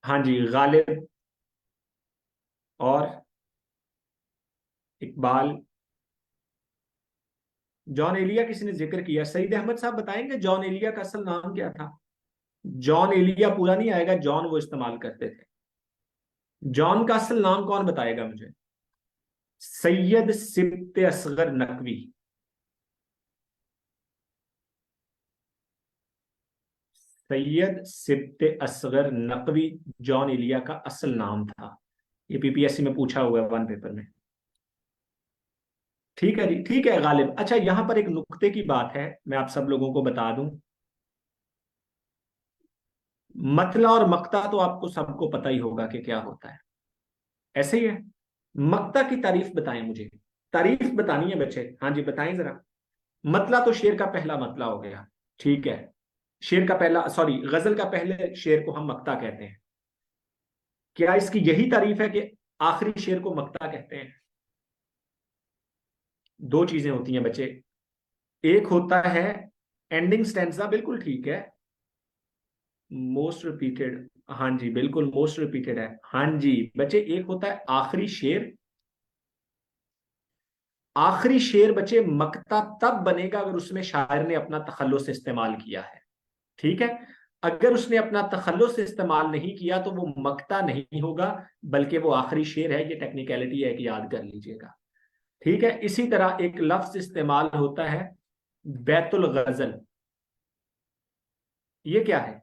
हाँ जी, गालिब और इकबाल। जॉन एलिया किसी ने जिक्र किया, सईद अहमद साहब बताएंगे जॉन एलिया का असल नाम क्या था? जॉन एलिया पूरा नहीं आएगा, जॉन वो इस्तेमाल करते थे। जॉन का असल नाम कौन बताएगा मुझे? सैयद सिब्त असगर नकवी। सैयद सिब्त असगर नकवी जॉन एलिया का असल नाम था। ये पीपीएससी में पूछा हुआ है वन पेपर में। ठीक है जी, ठीक है गालिब। अच्छा, यहां पर एक नुक्ते की बात है, मैं आप सब लोगों को बता दूं। मतला और मक्ता तो आपको सबको पता ही होगा कि क्या होता है, ऐसे ही है। मक्ता की तारीफ बताएं मुझे, तारीफ बतानी है बच्चे, हाँ जी बताएं जरा। मतला तो शेर का पहला मतला हो गया, ठीक है। शेर का पहला, सॉरी, गजल का पहले शेर को हम मक्ता कहते हैं। क्या इसकी यही तारीफ है कि आखिरी शेर को मक्ता कहते हैं? दो चीजें होती हैं बच्चे, एक होता है एंडिंग स्टैंजा, बिल्कुल ठीक है। मोस्ट रिपीटेड, हाँ जी बिल्कुल मोस्ट रिपीटेड है, हाँ जी बच्चे। एक होता है आखिरी शेर। आखिरी शेर बच्चे मक्ता तब बनेगा अगर उसमें शायर ने अपना तखल्लुस इस्तेमाल किया है, ठीक है। अगर उसने अपना तखल्लुस इस्तेमाल नहीं किया तो वो मक्ता नहीं होगा, बल्कि वो आखिरी शेर है। ये टेक्निकलिटी है कि याद कर लीजिएगा, ठीक है। इसी तरह एक लफ्ज इस्तेमाल होता है बैतुल गजल। ये क्या है?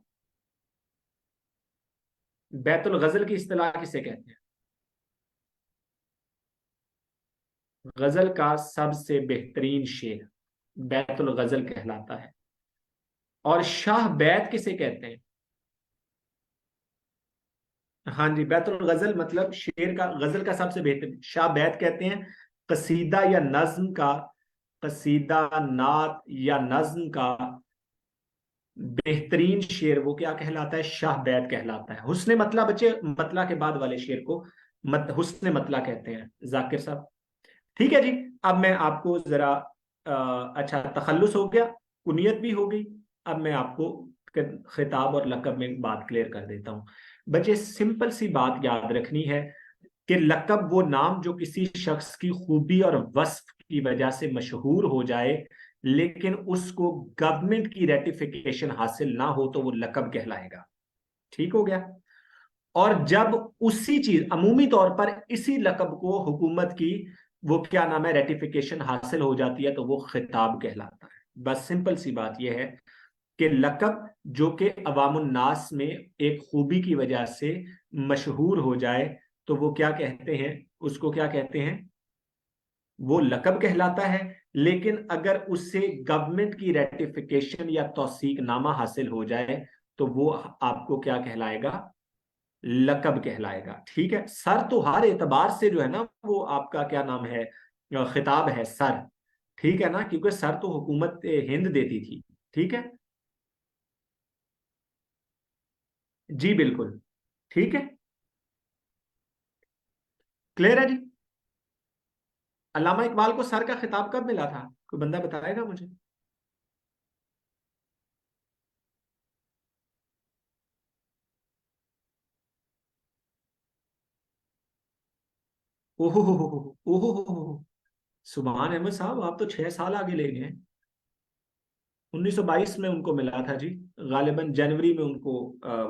बैतुल गजल की इस्तेलाह किसे कहते हैं? गजल का सबसे बेहतरीन शेर बैतुल गजल कहलाता है। और शाह बैत किसे कहते हैं? हाँ जी, बैतुल गजल मतलब शेर का, गजल का सबसे बेहतरीन, शाह बैत कहते हैं। कसीदा या नज्म का, कसीदा, नात या नज्म का बेहतरीन शेर वो क्या कहलाता है? शाह बैत कहलाता है। हुस्ने मतला बच्चे, मतला के बाद वाले शेर को हुस्ने मतला कहते हैं, जाकिर साहब। ठीक है जी। अब मैं आपको जरा अच्छा, तखल्लुस हो गया, कुनियत भी हो गई। अब मैं आपको खिताब और लकब में बात क्लियर कर देता हूं। बच्चे सिंपल सी बात याद रखनी है कि लकब वो नाम जो किसी शख्स की खूबी और वस्फ की वजह से मशहूर हो जाए, लेकिन उसको गवर्नमेंट की रेटिफिकेशन हासिल ना हो, तो वो लकब कहलाएगा। ठीक हो गया। और जब उसी चीज, अमूमी तौर पर इसी लकब को हुकूमत की वो क्या नाम है रेटिफिकेशन हासिल हो जाती है, तो वो खिताब कहलाता है। बस सिंपल सी बात यह है कि लकब जो कि अवामुन्नास में एक खूबी की वजह से मशहूर हो जाए, तो वो क्या कहते हैं, उसको क्या कहते हैं? वो लकब कहलाता है। लेकिन अगर उससे गवर्नमेंट की रेटिफिकेशन या तौसीकनामा हासिल हो जाए, तो वो आपको क्या कहलाएगा? लकब कहलाएगा। ठीक है। सर तो हर एतबार से जो है ना, वो आपका क्या नाम है, खिताब है सर। ठीक है ना, क्योंकि सर तो हुकूमत हिंद देती थी। ठीक है जी, बिल्कुल ठीक है। क्लियर है जी। अल्लामा इकबाल को सर का खिताब कब मिला था? कोई बंदा बताएगा मुझे? ओहो हो, ओहो हो। सुभान अहमद साहब, आप तो 6 साल आगे ले गए। 1922 में उनको मिला था जी। गालिबन जनवरी में उनको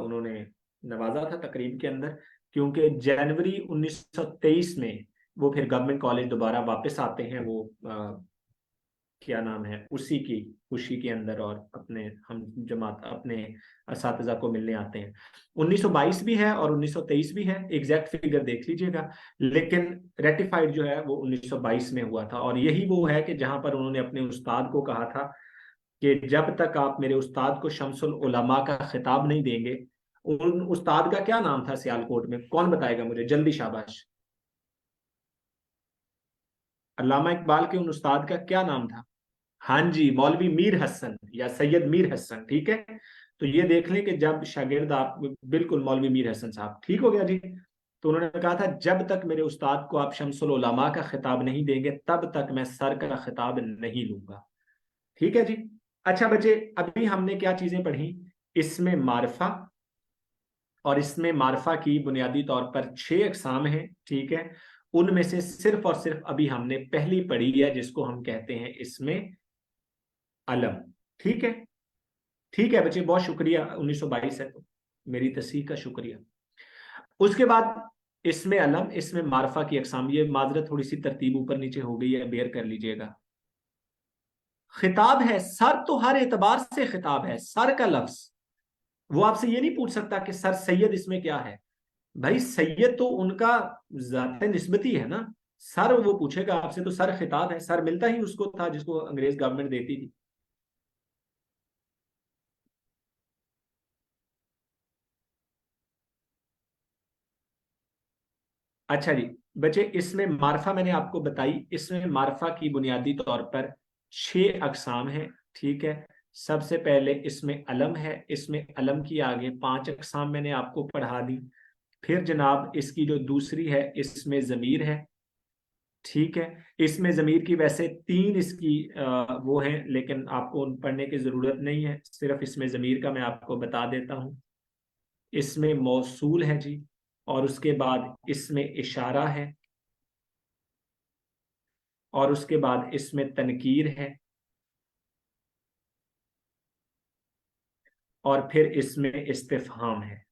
उन्होंने नवाजा था तकरीब के अंदर। क्योंकि जनवरी 1923 में वो फिर गवर्नमेंट कॉलेज दोबारा वापस आते हैं। वो क्या नाम है, उसी की खुशी के अंदर, और अपने हम जमात अपने असातिज़ा को मिलने आते हैं। 1922 भी है और 1923 भी है, एग्जैक्ट फिगर देख लीजिएगा। लेकिन रेटिफाइड जो है वो 1922 में हुआ था। और यही वो है कि जहां पर उन्होंने अपने उस्ताद को कहा था कि जब तक आप मेरे उस्ताद को शम्सुल उलमा का खिताब नहीं देंगे। उन उस्ताद का क्या नाम था सियालकोट में? कौन बताएगा मुझे जल्दी, शाबाश। अल्लामा इकबाल के उन उस्ताद का क्या नाम था? हाँ जी, मौलवी मीर हसन या सैयद मीर हसन। ठीक है। तो ये देख लें कि जब शागिर्द आप, बिल्कुल मौलवी मीर हसन साहब, ठीक हो गया जी। तो उन्होंने कहा था जब तक मेरे उस्ताद को आप शम्सुल उलमा का खिताब नहीं देंगे, तब तक मैं सर का खिताब नहीं लूंगा। ठीक है जी। अच्छा बच्चे, अभी हमने क्या चीजें पढ़ी? इसमें मारफा, और इसमें मारफा की बुनियादी तौर पर 6 अकसाम हैं। ठीक है। उनमें से सिर्फ और सिर्फ अभी हमने पहली पढ़ी है, जिसको हम कहते हैं इसमें अलम। ठीक है। ठीक है बच्चे, बहुत शुक्रिया। 1922 है तो मेरी तस्हीह का शुक्रिया। उसके बाद इसमें अलम, इसमें मारफा की अकसाम। ये माजरत थोड़ी सी तरतीब ऊपर नीचे हो गई है, बेयर कर लीजिएगा। खिताब है सर, तो हर एतबार से खिताब है, सर का लफ्ज। वो आपसे ये नहीं पूछ सकता कि सर सैयद इसमें क्या है। भाई सैयद तो उनका जाते निस्बती है ना। सर वो पूछेगा आपसे, तो सर खिताब है, सर मिलता ही उसको था जिसको अंग्रेज गवर्नमेंट देती थी। अच्छा जी बच्चे, इसमें मार्फा मैंने आपको बताई, इसमें मार्फा की बुनियादी तौर पर 6 अकसाम हैं। ठीक है, सबसे पहले इसमें अलम है, इसमें अलम की आगे 5 अकसाम मैंने आपको पढ़ा दी। फिर जनाब इसकी जो दूसरी है, इसमें ज़मीर है। ठीक है, इसमें ज़मीर की वैसे 3 इसकी वो हैं, लेकिन आपको उन पढ़ने की ज़रूरत नहीं है, सिर्फ इसमें ज़मीर का मैं आपको बता देता हूँ। इसमें मौसूल है जी, और उसके बाद इसमें इशारा है, और उसके बाद इसमें तनकीर है, और फिर इसमें इस्तिफहाम है।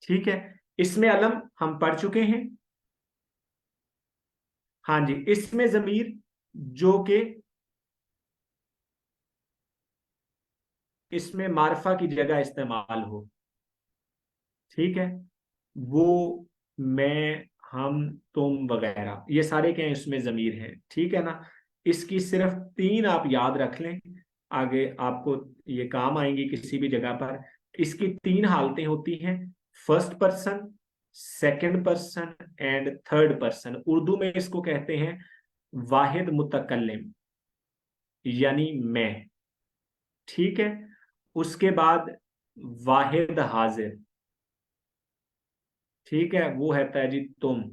ठीक है, इसमें अलम हम पढ़ चुके हैं। हाँ जी, इसमें जमीर जो कि इसमें मार्फा की जगह इस्तेमाल हो। ठीक है, वो, मैं, हम, तुम वगैरह, ये सारे क्या हैं, इसमें जमीर हैं। ठीक है ना, इसकी सिर्फ 3 आप याद रख लें, आगे आपको ये काम आएंगी किसी भी जगह पर। इसकी 3 हालतें होती हैं, first person, second person and third person. Urdu में इसको कहते हैं वाहिद मुतकल्लिम, यानी मैं। ठीक है, उसके बाद वाहिद हाजिर। ठीक है, वो है जी तुम।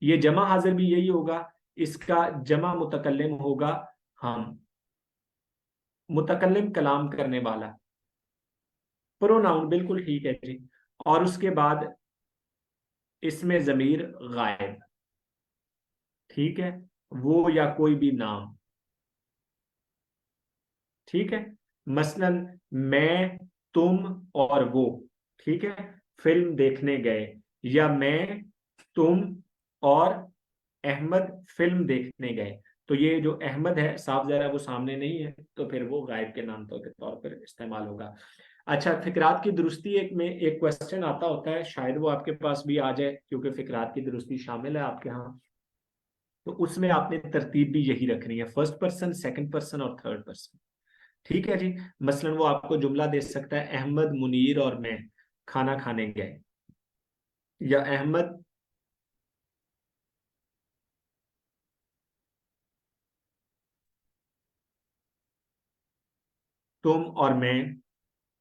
ये जमा हाजिर भी यही होगा, इसका जमा मुतकल्लिम होगा हम। मुतकल्लिम कलाम करने वाला, प्रोनाउन, बिल्कुल ठीक है जी। और उसके बाद इसमें जमीर गायब। ठीक है, वो या कोई भी नाम। ठीक है, मसलन मैं, तुम और वो। ठीक है, फिल्म देखने गए, या मैं, तुम और अहमद फिल्म देखने गए। तो ये जो अहमद है साफ जरा वो सामने नहीं है, तो फिर वो गायब के नाम के तौर पर इस्तेमाल होगा। अच्छा, फिकरात की दुरुस्ती एक में एक क्वेश्चन आता होता है, शायद वो आपके पास भी आ जाए, क्योंकि फिकरात की दुरुस्ती शामिल है आपके यहाँ। तो उसमें आपने तरतीब भी यही रखनी है, फर्स्ट पर्सन, सेकंड पर्सन और थर्ड पर्सन। ठीक है जी, मसलन वो आपको जुमला दे सकता है, अहमद, मुनीर और मैं खाना खाने गए, या अहमद, तुम और मैं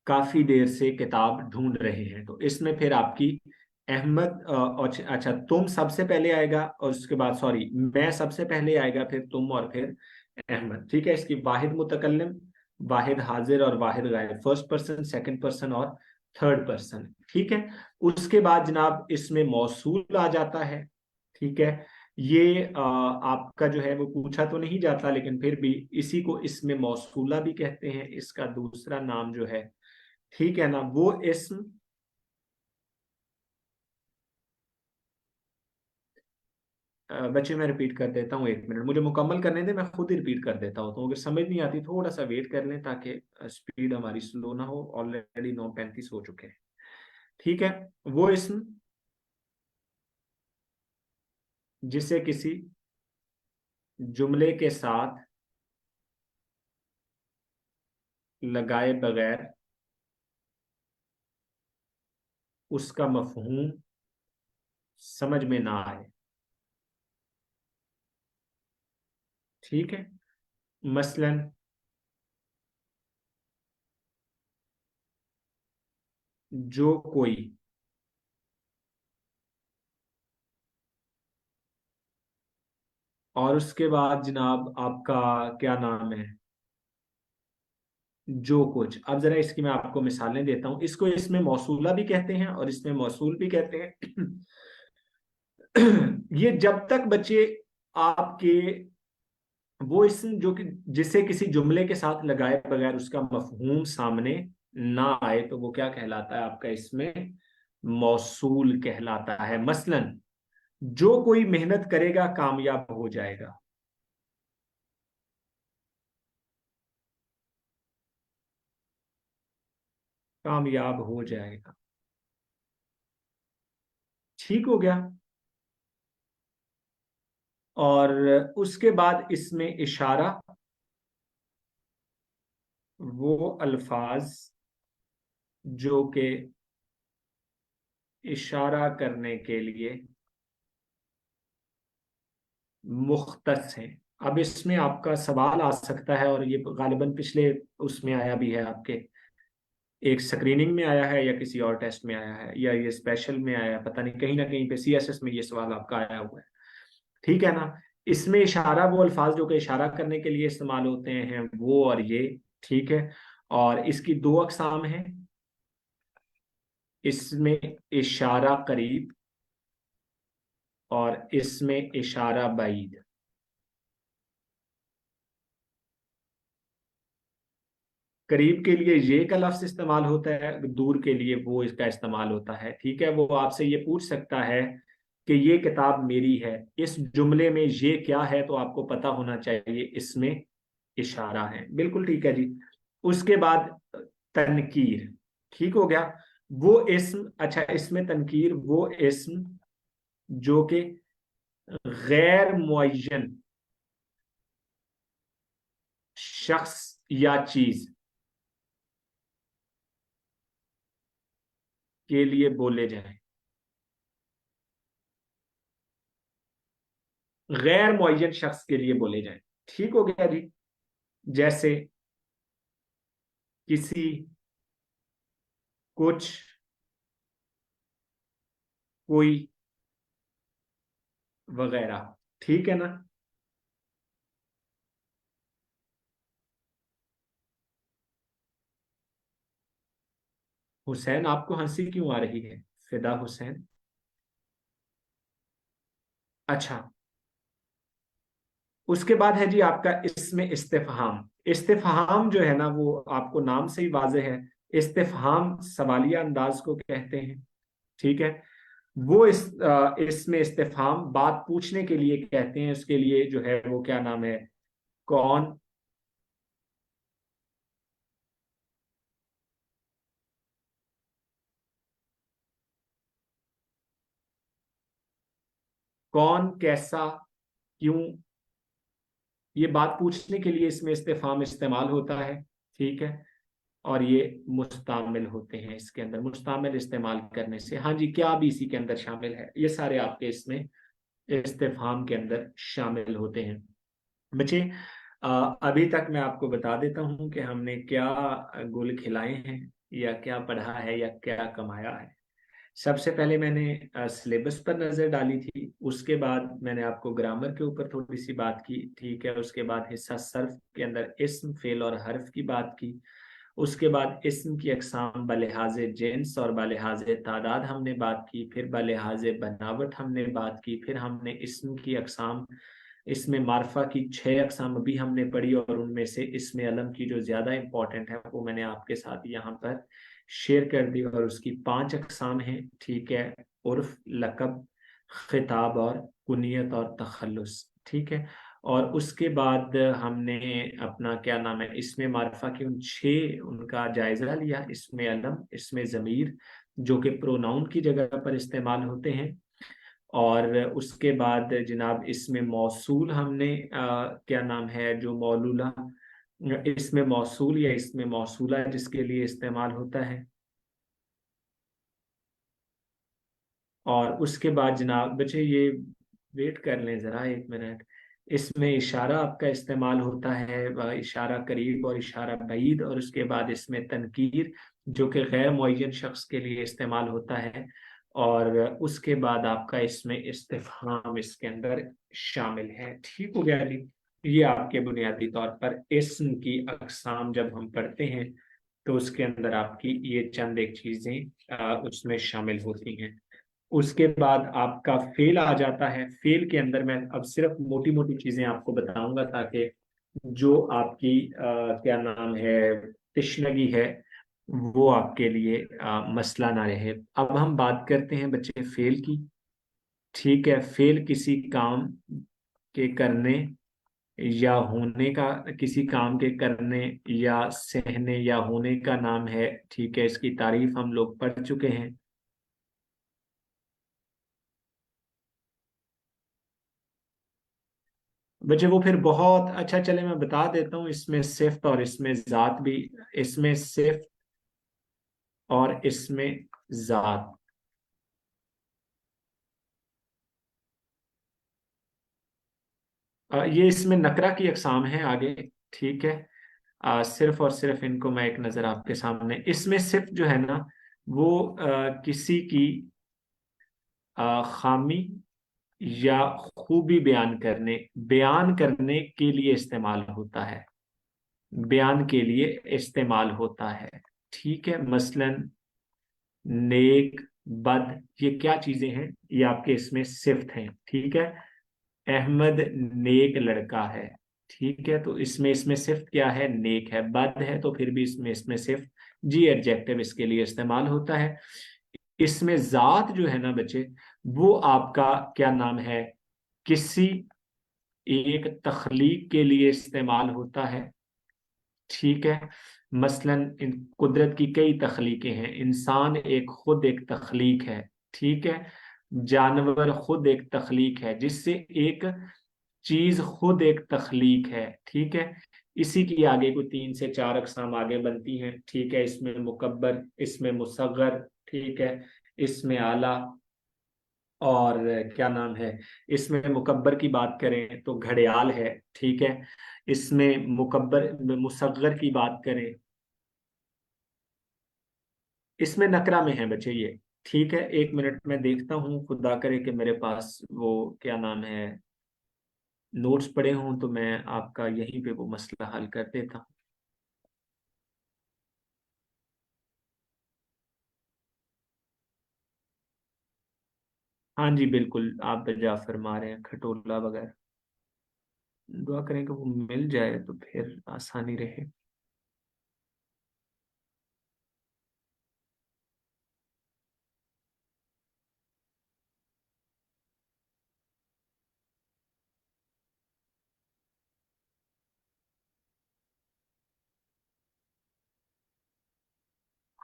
काफी देर से किताब ढूंढ रहे हैं। तो इसमें फिर आपकी अहमद अच्छा, तुम सबसे पहले आएगा, और उसके बाद सॉरी, मैं सबसे पहले आएगा, फिर तुम, और फिर अहमद। ठीक है, इसकी वाहिद मुतकल्लिम, वाहिद हाजिर और वाहिद गायब, फर्स्ट पर्सन, सेकंड पर्सन और थर्ड पर्सन। ठीक है, उसके बाद जनाब इसमें मौसूल आ जाता है। ठीक है, ये आपका जो है वो पूछा तो नहीं जाता, लेकिन फिर भी इसी को इसमें मौसूला भी कहते हैं, इसका दूसरा नाम जो है। ठीक है ना, वो इस्म, बच्चे मैं रिपीट कर देता हूँ, 1 मिनट मुझे मुकम्मल करने दें, मैं खुद ही रिपीट कर देता हूँ, तो अगर समझ नहीं आती थोड़ा सा वेट कर लें, ताकि स्पीड हमारी स्लो ना हो। ऑलरेडी 9:35 हो चुके हैं। ठीक है, वो इस्म जिसे किसी जुमले के साथ लगाए बगैर उसका मफहूम समझ में ना आए। ठीक है, मसलन जो कोई, और उसके बाद जनाब आपका क्या नाम है, जो कुछ। अब जरा इसकी मैं आपको मिसालें देता हूँ, इसको इसमें मौसूला भी कहते हैं और इसमें मौसूल भी कहते हैं। ये जब तक बच्चे आपके वो इसम जो कि जिसे किसी जुमले के साथ लगाए बगैर उसका मफहूम सामने ना आए, तो वो क्या कहलाता है आपका इसमें मौसूल कहलाता है। मसलन जो कोई मेहनत करेगा कामयाब हो जाएगा। कामयाब हो जाएगा। ठीक हो गया। और उसके बाद इसमें इशारा, वो अल्फाज जो कि इशारा करने के लिए मुख्तस है। अब इसमें आपका सवाल आ सकता है, और ये गालिबन पिछले उसमें आया भी है आपके, एक स्क्रीनिंग में आया है या किसी और टेस्ट में आया है या ये स्पेशल में आया है, पता नहीं, कहीं ना कहीं पे सीएसएस में ये सवाल आपका आया हुआ है। ठीक है ना। इसमें इशारा, वो अल्फाज जो कि इशारा करने के लिए इस्तेमाल होते हैं, वो और ये। ठीक है। और इसकी दो अकसाम हैं। इसमें इशारा करीब और इसमें इशारा बाईद। करीब के लिए ये का लफ्ज इस्तेमाल होता है, दूर के लिए वो इसका इस्तेमाल होता है। ठीक है। वो आपसे ये पूछ सकता है कि ये किताब मेरी है, इस जुमले में ये क्या है, तो आपको पता होना चाहिए इसमें इशारा है। बिल्कुल ठीक है जी। उसके बाद तनकीर। ठीक हो गया। वो इस्म, अच्छा, इसमें तनकीर वो इस्म जो कि गैर मुअय्यन शख्स या चीज के लिए बोले जाए। गैर मुअय्यन शख्स के लिए बोले जाए। ठीक हो गया जी। जैसे किसी, कुछ, कोई, वगैरह। ठीक है ना। हुसैन, आपको हंसी क्यों आ रही है? फिदा हुसैन। अच्छा। उसके बाद है जी आपका इसमें इस्तिफहाम। इस्तिफहाम जो है ना, वो आपको नाम से ही वाज़ेह है। इस्तिफहाम सवालिया अंदाज को कहते हैं। ठीक है। वो इसमें इस्तिफहाम बात पूछने के लिए कहते हैं। उसके लिए जो है वो क्या नाम है, कौन, कौन, कैसा, क्यों, ये बात पूछने के लिए इसमें इस्तिफहाम इस्तेमाल होता है। ठीक है। और ये मुस्तामिल होते हैं इसके अंदर। मुस्तामिल इस्तेमाल करने से, हाँ जी, क्या भी इसी के अंदर शामिल है, ये सारे आपके इसमें इस्तिफहाम के अंदर शामिल होते हैं। बच्चे, अभी तक मैं आपको बता देता हूँ कि हमने क्या गुल खिलाए हैं, या क्या पढ़ा है, या क्या कमाया है। सबसे पहले मैंने सिलेबस पर नजर डाली थी। उसके बाद मैंने आपको ग्रामर के ऊपर थोड़ी सी बात की। ठीक है। उसके बाद हिस्सा सर्फ के अंदर इस्म, फेल और हर्फ की बात की। उसके बाद इस्म की अकसाम बलिहाज जिन्स और बलिहाज तादाद हमने बात की। फिर बलिहाज बनावट हमने बात की। फिर हमने इस्म की अकसाम, इसमें मार्फा की 6 अकसाम भी हमने पढ़ी, और उनमें से इसमें अलम की जो ज्यादा इंपॉर्टेंट है वो मैंने आपके साथ यहाँ पर शेयर कर दी, और उसकी 5 अकसाम हैं। ठीक है। उर्फ, लकब, खिताब और कुनियत और तखल्लुस। ठीक है। और उसके बाद हमने अपना क्या नाम है, इसमें मार्फा के उन 6 उनका जायजा लिया। इसमें अलम, इसमें जमीर जो कि प्रोनाउन की जगह पर इस्तेमाल होते हैं। और उसके बाद जनाब इसमें मौसूल हमने क्या नाम है, जो मौलूला, इसमें मौसूल या इसमें मौसूला जिसके लिए इस्तेमाल होता है। और उसके बाद जनाब बच्चे ये वेट कर लें ज़रा 1 मिनट। इसमें इशारा आपका इस्तेमाल होता है, इशारा करीब और इशारा बईद। और उसके बाद इसमें तनकीर जो कि गैर मुअय्यन शख्स के लिए इस्तेमाल होता है। और उसके बाद आपका इसमें इस्तिफहाम इसके अंदर शामिल है। ठीक हो गया जी। ये आपके बुनियादी तौर पर इस्म की अकसाम जब हम पढ़ते हैं, तो उसके अंदर आपकी ये चंद एक चीजें उसमें शामिल होती हैं। उसके बाद आपका फेल आ जाता है। फेल के अंदर मैं अब सिर्फ मोटी मोटी चीजें आपको बताऊंगा, ताकि जो आपकी क्या नाम है, तिश्नगी है, वो आपके लिए मसला ना रहे। अब हम बात करते हैं बच्चे फेल की। ठीक है। फेल किसी काम के करने या होने का, किसी काम के करने या सहने या होने का नाम है। ठीक है, इसकी तारीफ हम लोग पढ़ चुके हैं। बच्चे वो फिर बहुत अच्छा, चले मैं बता देता हूँ, इसमें सिफ्त और इसमें जात भी, इसमें सिफ्त और इसमें जात। ये इसमें नकरा की अकसाम है आगे। ठीक है, सिर्फ और सिर्फ इनको मैं एक नजर आपके सामने, इसमें सिर्फ जो है ना वो किसी की खामी या खूबी बयान करने के लिए इस्तेमाल होता है, बयान के लिए इस्तेमाल होता है। ठीक है, मसलन नेक, बद, ये क्या चीजें हैं, ये आपके इसमें सिफ्त हैं। ठीक है, अहमद नेक लड़का है। ठीक है, तो इसमें इसमें सिर्फ क्या है, नेक है। बद है तो फिर भी इसमें इसमें सिर्फ जी एडजेक्टिव इसके लिए इस्तेमाल होता है। इसमें जात जो है ना बच्चे, वो आपका क्या नाम है, किसी एक तखलीक के लिए इस्तेमाल होता है। ठीक है, मसलन इन कुदरत की कई तखलीकें हैं, इंसान एक खुद एक तखलीक है। ठीक है, जानवर खुद एक तखलीक है, जिससे एक चीज खुद एक तखलीक है। ठीक है, इसी की आगे को तीन से चार अकसाम आगे बनती हैं। ठीक है, इसमें मुकब्बर, इसमें मुसग्गर, ठीक है, इसमें आला, और क्या नाम है, इसमें मुकब्बर की बात करें तो घड़ियाल है। ठीक है, इसमें मुकब्बर मुसग्गर की बात करें, इसमें नकरा में है बच्चे ये। ठीक है, एक मिनट में देखता हूँ, खुदा करे कि मेरे पास वो क्या नाम है नोट्स पड़े हों, तो मैं आपका यहीं पे वो मसला हल कर देता हूँ। हाँ जी बिल्कुल, आप जा फरमा रहे हैं, खटोला वगैरह। दुआ करें कि वो मिल जाए तो फिर आसानी रहे।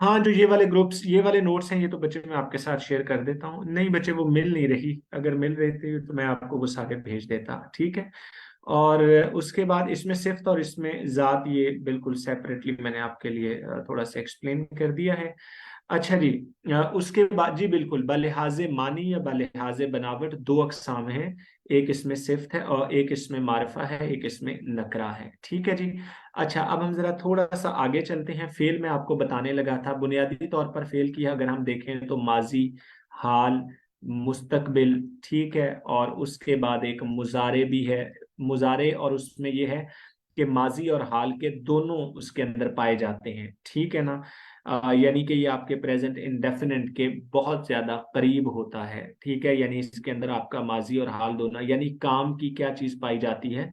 हाँ, जो ये वाले ग्रुप्स, ये वाले नोट्स हैं, ये तो बच्चे मैं आपके साथ शेयर कर देता हूँ। नहीं बच्चे, वो मिल नहीं रही, अगर मिल रही थी तो मैं आपको वो सारे भेज देता। ठीक है, और उसके बाद इसमें सिफ्त और इसमें ज़ात, ये बिल्कुल सेपरेटली मैंने आपके लिए थोड़ा सा एक्सप्लेन कर दिया है। अच्छा जी, उसके बाद जी बिल्कुल, बलिहाजे मानी या बलिहाजे बनावट दो अकसाम हैं। एक इसमें सिफ्त है और एक इसमें मारफा है, एक इसमें नकरा है। ठीक है जी। अच्छा, अब हम जरा थोड़ा सा आगे चलते हैं। फेल में आपको बताने लगा था, बुनियादी तौर पर फेल किया अगर हम देखें तो माजी, हाल, मुस्तकबिल। ठीक है, और उसके बाद एक मुजारे भी है, मुजारे, और उसमें ये है कि माजी और हाल के दोनों उसके अंदर पाए जाते हैं। ठीक है ना, यानी कि ये आपके प्रेजेंट इंडेफिनिट के बहुत ज्यादा करीब होता है। ठीक है, यानी इसके अंदर आपका माजी और हाल दोनों, यानी काम की क्या चीज पाई जाती है,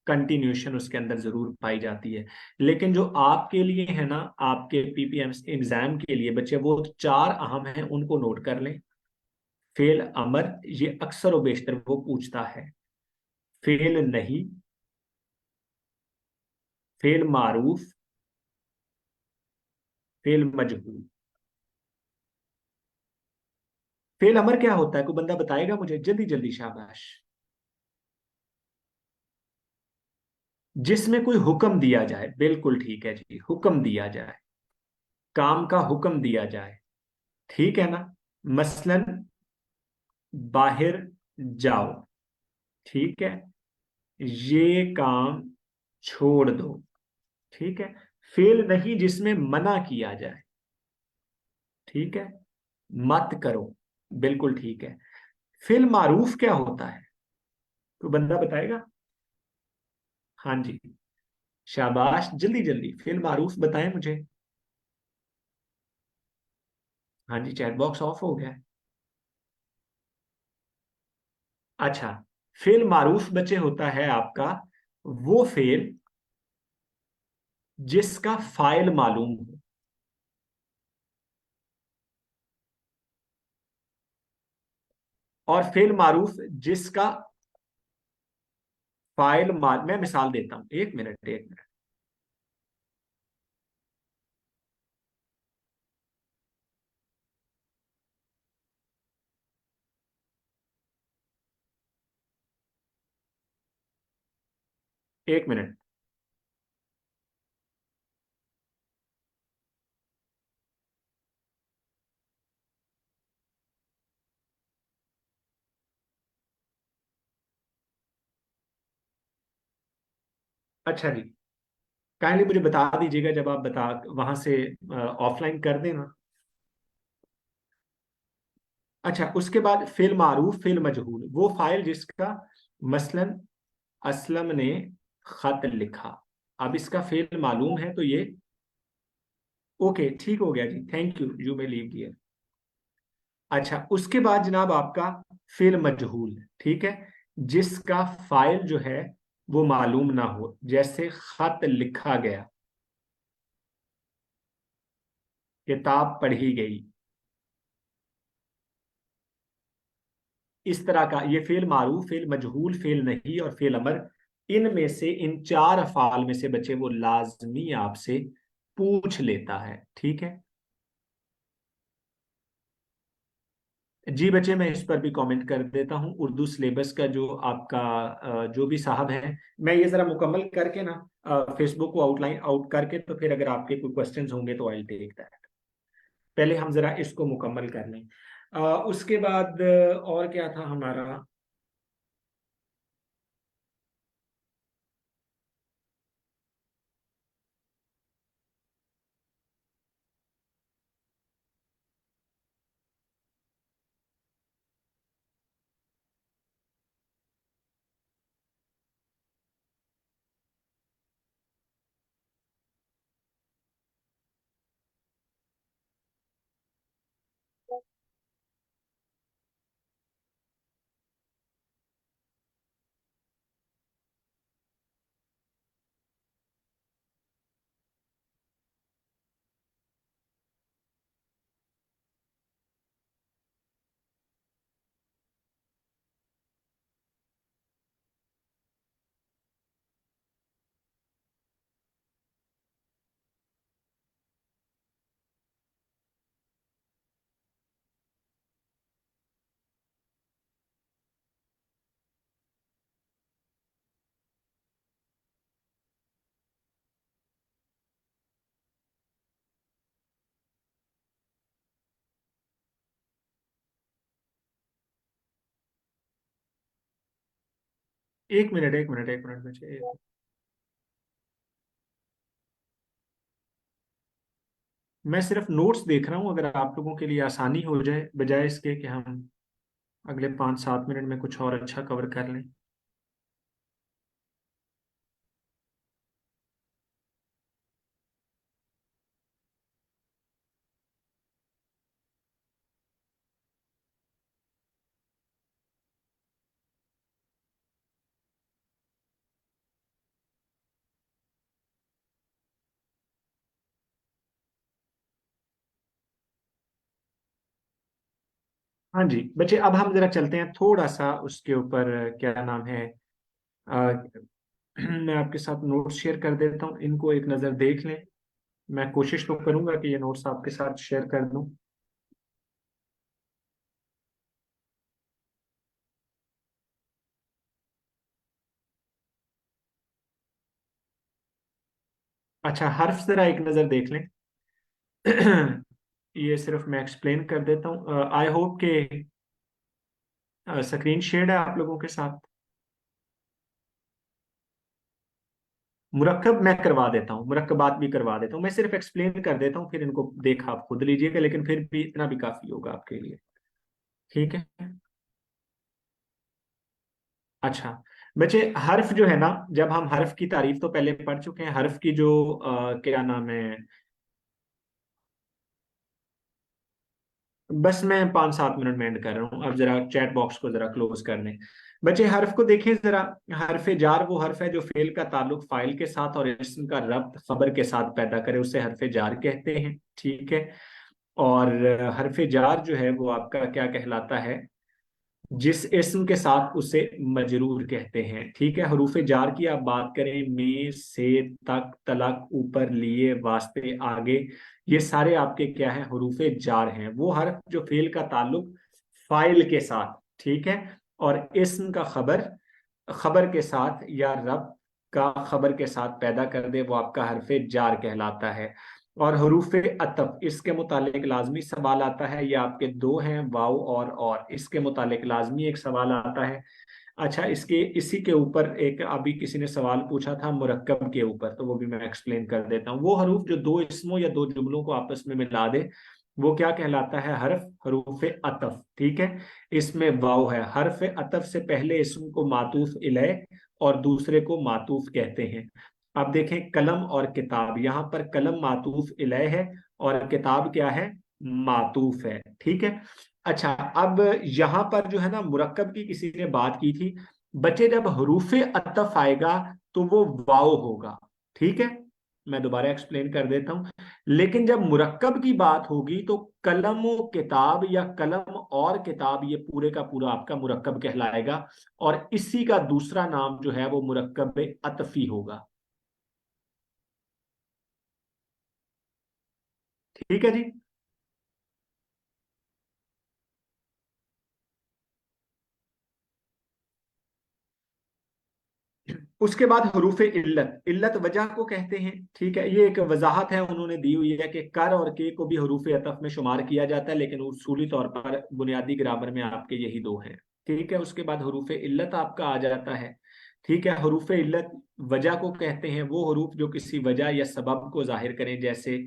कंटिन्यूशन उसके अंदर जरूर पाई जाती है। लेकिन जो आपके लिए है ना, आपके पीपीएम एग्जाम के लिए बच्चे, वो चार अहम हैं, उनको नोट कर लें। फेल अमर, ये अक्सर और बेशतर वो पूछता है। फेल नहीं, फेल मारूफ, फेल मजहूल। फेल अमर क्या होता है, कोई बंदा बताएगा मुझे, जल्दी जल्दी, शाबाश। जिसमें कोई हुक्म दिया जाए, बिल्कुल ठीक है जी, हुक्म दिया जाए, काम का हुक्म दिया जाए। ठीक है ना, मसलन बाहर जाओ। ठीक है, ये काम छोड़ दो। ठीक है, फेल नहीं जिसमें मना किया जाए। ठीक है, मत करो, बिल्कुल ठीक है। फेल मारूफ क्या होता है, तो बंदा बताएगा। हाँ जी, शाबाश, जल्दी जल्दी, फेल मारूफ बताएं मुझे। हाँ जी, चैट बॉक्स ऑफ हो गया है। अच्छा, फेल मारूफ बच्चे होता है आपका वो फेल जिसका फाइल मालूम हो। और फेल मारूफ जिसका मैं मिसाल देता हूं, एक मिनट एक मिनट। एक मिनट। अच्छा जी, काइंडली मुझे बता दीजिएगा जब आप बता वहां से ऑफलाइन कर देना। अच्छा, उसके बाद फिल मारूफ फिल मजहूल, वो फाइल जिसका मसलन असलम ने खत लिखा। अब इसका फेल मालूम है तो ये ओके, ठीक हो गया जी, thank you, you may leave there. अच्छा, उसके बाद जनाब आपका फेल मजहूल, ठीक है, जिसका फाइल जो है वो मालूम ना हो, जैसे खत लिखा गया, किताब पढ़ी गई, इस तरह का ये फेल मारूफ फेल मजहूल फेल नहीं और फेल अमर, इनमें से इन चार अफाल में से बच्चे वो लाजमी आपसे पूछ लेता है, ठीक है। जी बच्चे, मैं इस पर भी कमेंट कर देता हूँ, उर्दू सिलेबस का जो आपका जो भी साहब है, मैं ये जरा मुकम्मल करके ना फेसबुक को आउटलाइन आउट करके, तो फिर अगर आपके कोई क्वेश्चंस होंगे तो आई टेक दैट। पहले हम जरा इसको मुकम्मल कर लें। उसके बाद और क्या था हमारा। एक मिनट एक मिनट एक मिनट बच्चे, मैं सिर्फ नोट्स देख रहा हूँ, अगर आप लोगों के लिए आसानी हो जाए, बजाय इसके कि हम अगले 5-7 मिनट में कुछ और अच्छा कवर कर लें। हाँ जी बच्चे, अब हम जरा चलते हैं थोड़ा सा उसके ऊपर, क्या नाम है, मैं आपके साथ नोट्स शेयर कर देता हूँ, इनको एक नज़र देख लें। मैं कोशिश तो करूंगा कि ये नोट्स आपके साथ शेयर कर दूं। अच्छा, हर्फ जरा एक नज़र देख लें। ये सिर्फ मैं एक्सप्लेन कर देता हूँ, आई होप के स्क्रीन शेयर है आप लोगों के साथ। मुरक्कब मैं करवा देता हूँ, मुरक्कबात भी करवा देता हूँ, मैं सिर्फ एक्सप्लेन कर देता हूँ, फिर इनको देख आप खुद लीजिएगा, लेकिन फिर भी इतना भी काफी होगा आपके लिए, ठीक है। अच्छा बच्चे, हर्फ जो है ना, जब हम हर्फ की तारीफ तो पहले पढ़ चुके हैं, हर्फ की जो क्या नाम है, बस मैं 5-7 मिनट में एंड कर रहा हूँ, अब जरा चैट बॉक्स को जरा क्लोज कर लें। बच्चे हर्फ को देखें जरा। हर्फ जार वो हर्फ है जो फेल का ताल्लुक फाइल के साथ और इसम का रब्त खबर के साथ पैदा करे, उसे हर्फ जार कहते हैं, ठीक है। और हर्फ जार जो है वो आपका क्या कहलाता है, जिस इस्म के साथ उसे मजरूर कहते हैं। ठीक है, हरूफ जार की आप बात करें, में, से, तक, तलक, ऊपर, लिए, वास्ते, आगे, ये सारे आपके क्या है, हरूफ जार हैं। वो हर्फ जो फेल का ताल्लुक फाइल के साथ, ठीक है, और इस्म का खबर खबर के साथ या रब का खबर के साथ पैदा कर दे, वो आपका हरफ जार कहलाता है। और हरूफ अतफ, इसके मुतालिक लाजमी सवाल आता है, ये आपके दो हैं, वाव और इसके मुतालिक लाजमी एक सवाल आता है। अच्छा, इसके इसी के ऊपर एक अभी किसी ने सवाल पूछा था मुरक्कब के ऊपर, तो वो भी मैं एक्सप्लेन कर देता हूँ। वो हरूफ जो दो इसमों या दो जुमलों को आपस में मिला दे, वो क्या कहलाता है, हर्फ हरूफ अतफ। ठीक है, इसमें वाव है, हर्फ अतफ से पहले इसम को मातूफ इलय और दूसरे को मातूफ कहते हैं। अब देखें कलम और किताब, यहाँ पर कलम मातूफ इलय है और किताब क्या है, मातूफ है। ठीक है। अच्छा, अब यहां पर जो है ना, मुरक्कब की किसी ने बात की थी। बच्चे, जब हरूफे अतफ आएगा तो वो वाव होगा। ठीक है, मैं दोबारा एक्सप्लेन कर देता हूं। लेकिन जब मुरक्कब की बात होगी तो कलम व किताब या कलम और किताब, ये पूरे का पूरा आपका मुरक्कब कहलाएगा, और इसी का दूसरा नाम जो है वो मुरक्कब अतफी होगा। ठीक है जी। उसके बाद हरूफ इल्लत, इल्लत वजह को कहते हैं। ठीक है, ये एक वजाहत है उन्होंने दी हुई है कि कर और के को भी हरूफ अतफ में शुमार किया जाता है, लेकिन उसूली तौर पर बुनियादी ग्रामर में आपके यही दो हैं। ठीक है, उसके बाद हरूफ इल्लत आपका आ जाता है। ठीक है, हरूफ इल्लत वजह को कहते हैं, वो हरूफ जो किसी वजह या सबब को जाहिर करें, जैसे